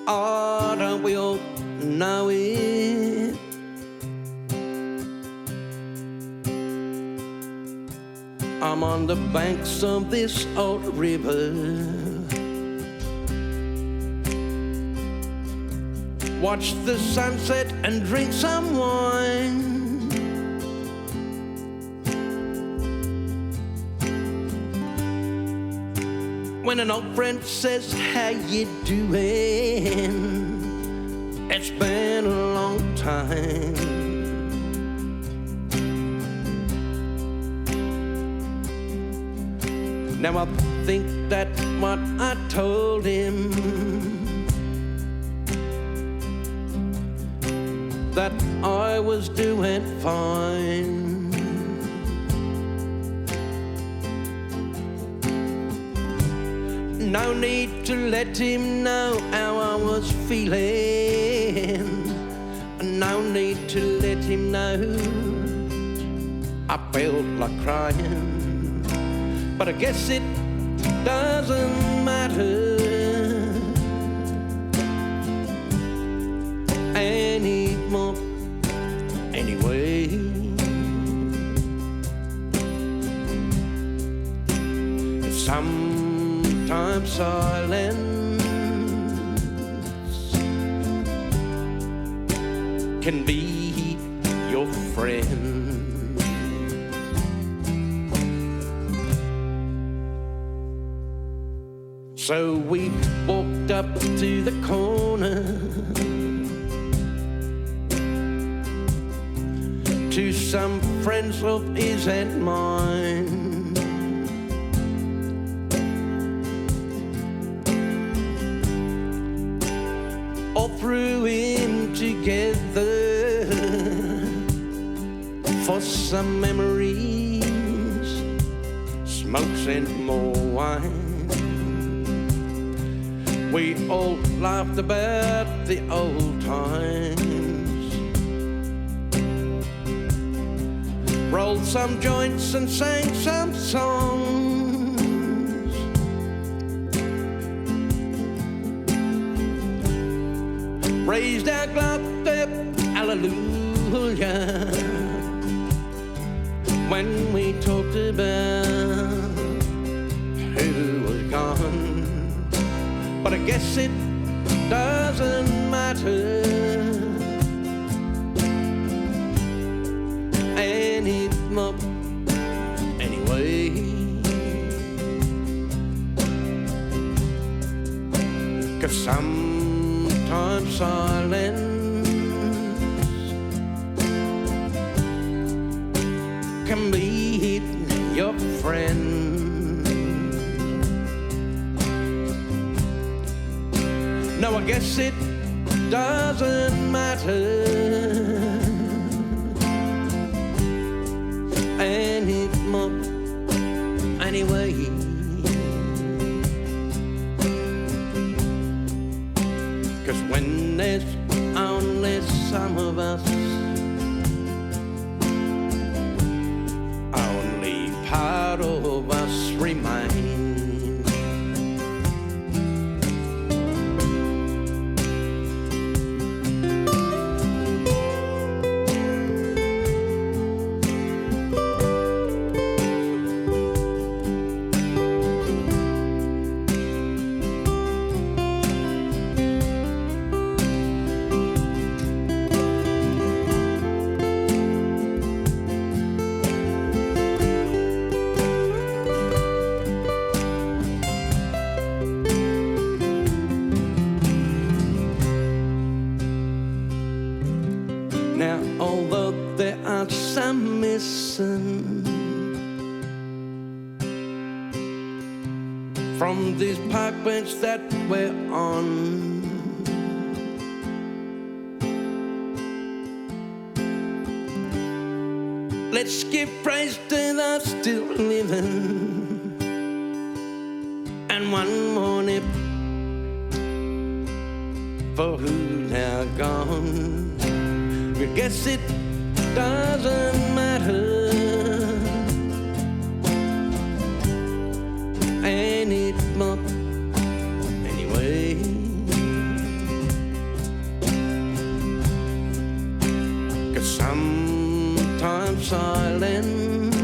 Oh, don't we all know it? I'm on the banks of this old river, watch the sunset and drink some wine. When an old friend says, how you doing? It's been a long time. Now I think that what I told him, that I was doing fine. No need to let him know how I was feeling. No need to let him know I felt like crying. But I guess it doesn't matter anymore anyway. Sometimes silence can be your friend. So we walked up to the corner to some friends of his and mine. All threw in together for some memories, smokes and more wine. We all laughed about the old times, rolled some joints and sang some songs. Raised our glass up, hallelujah, when we talked about who was gone. But I guess it doesn't matter anymore anyway. 'Cause sometimes silence can be your friend. No, I guess it doesn't matter anymore anyway. 'Cause when there's only some of us, only part of us remains. from this park bench that we're on. Let's give praise to the still living, and one more nip for who's now gone. I guess it doesn't matter anymore anyway. 'Cause sometimes silence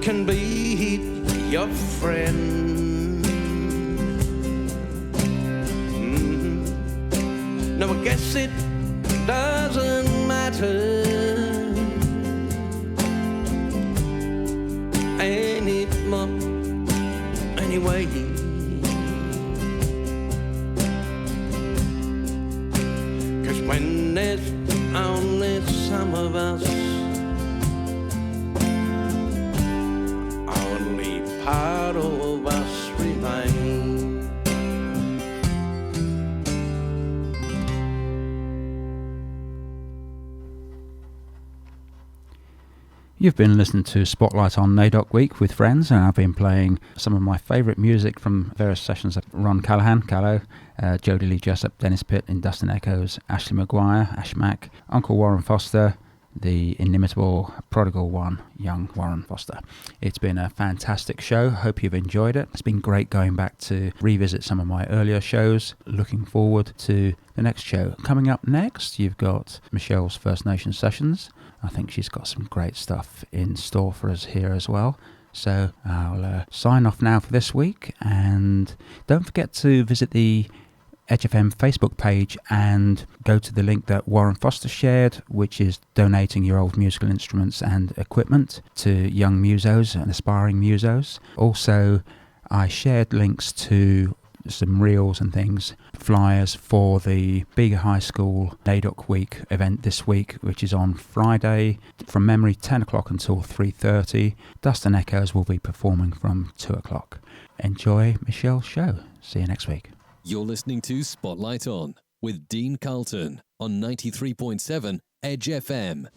can be your friend. No, I guess it doesn't matter anymore anyway. 'Cause when there's only some of us, only part of us remain. You've been listening to Spotlight on NAIDOC Week with friends, and I've been playing some of my favourite music from various sessions of Ron Callaghan, Callo, Jodi-lee, Jessop, Dennis Pitt in Dust and Echoes, Ashleigh McGuire, Ash Mac, Uncle Warren Foster, the inimitable prodigal one, young Warren Foster. It's been a fantastic show. Hope you've enjoyed it. It's been great going back to revisit some of my earlier shows. Looking forward to the next show. Coming up next, you've got Michelle's First Nation Sessions. I think she's got some great stuff in store for us here as well. So I'll sign off now for this week, and don't forget to visit the Edge FM Facebook page and go to the link that Warren Foster shared, which is donating your old musical instruments and equipment to young musos and aspiring musos. Also, I shared links to some reels and things, flyers for the Bega High School NAIDOC Week event this week, which is on Friday from memory 10 o'clock until 3:30. Dust and Echoes will be performing from 2 o'clock. Enjoy Michelle's show. See you next week. You're listening to Spotlight On with Dean Carlton on 93.7 Edge FM.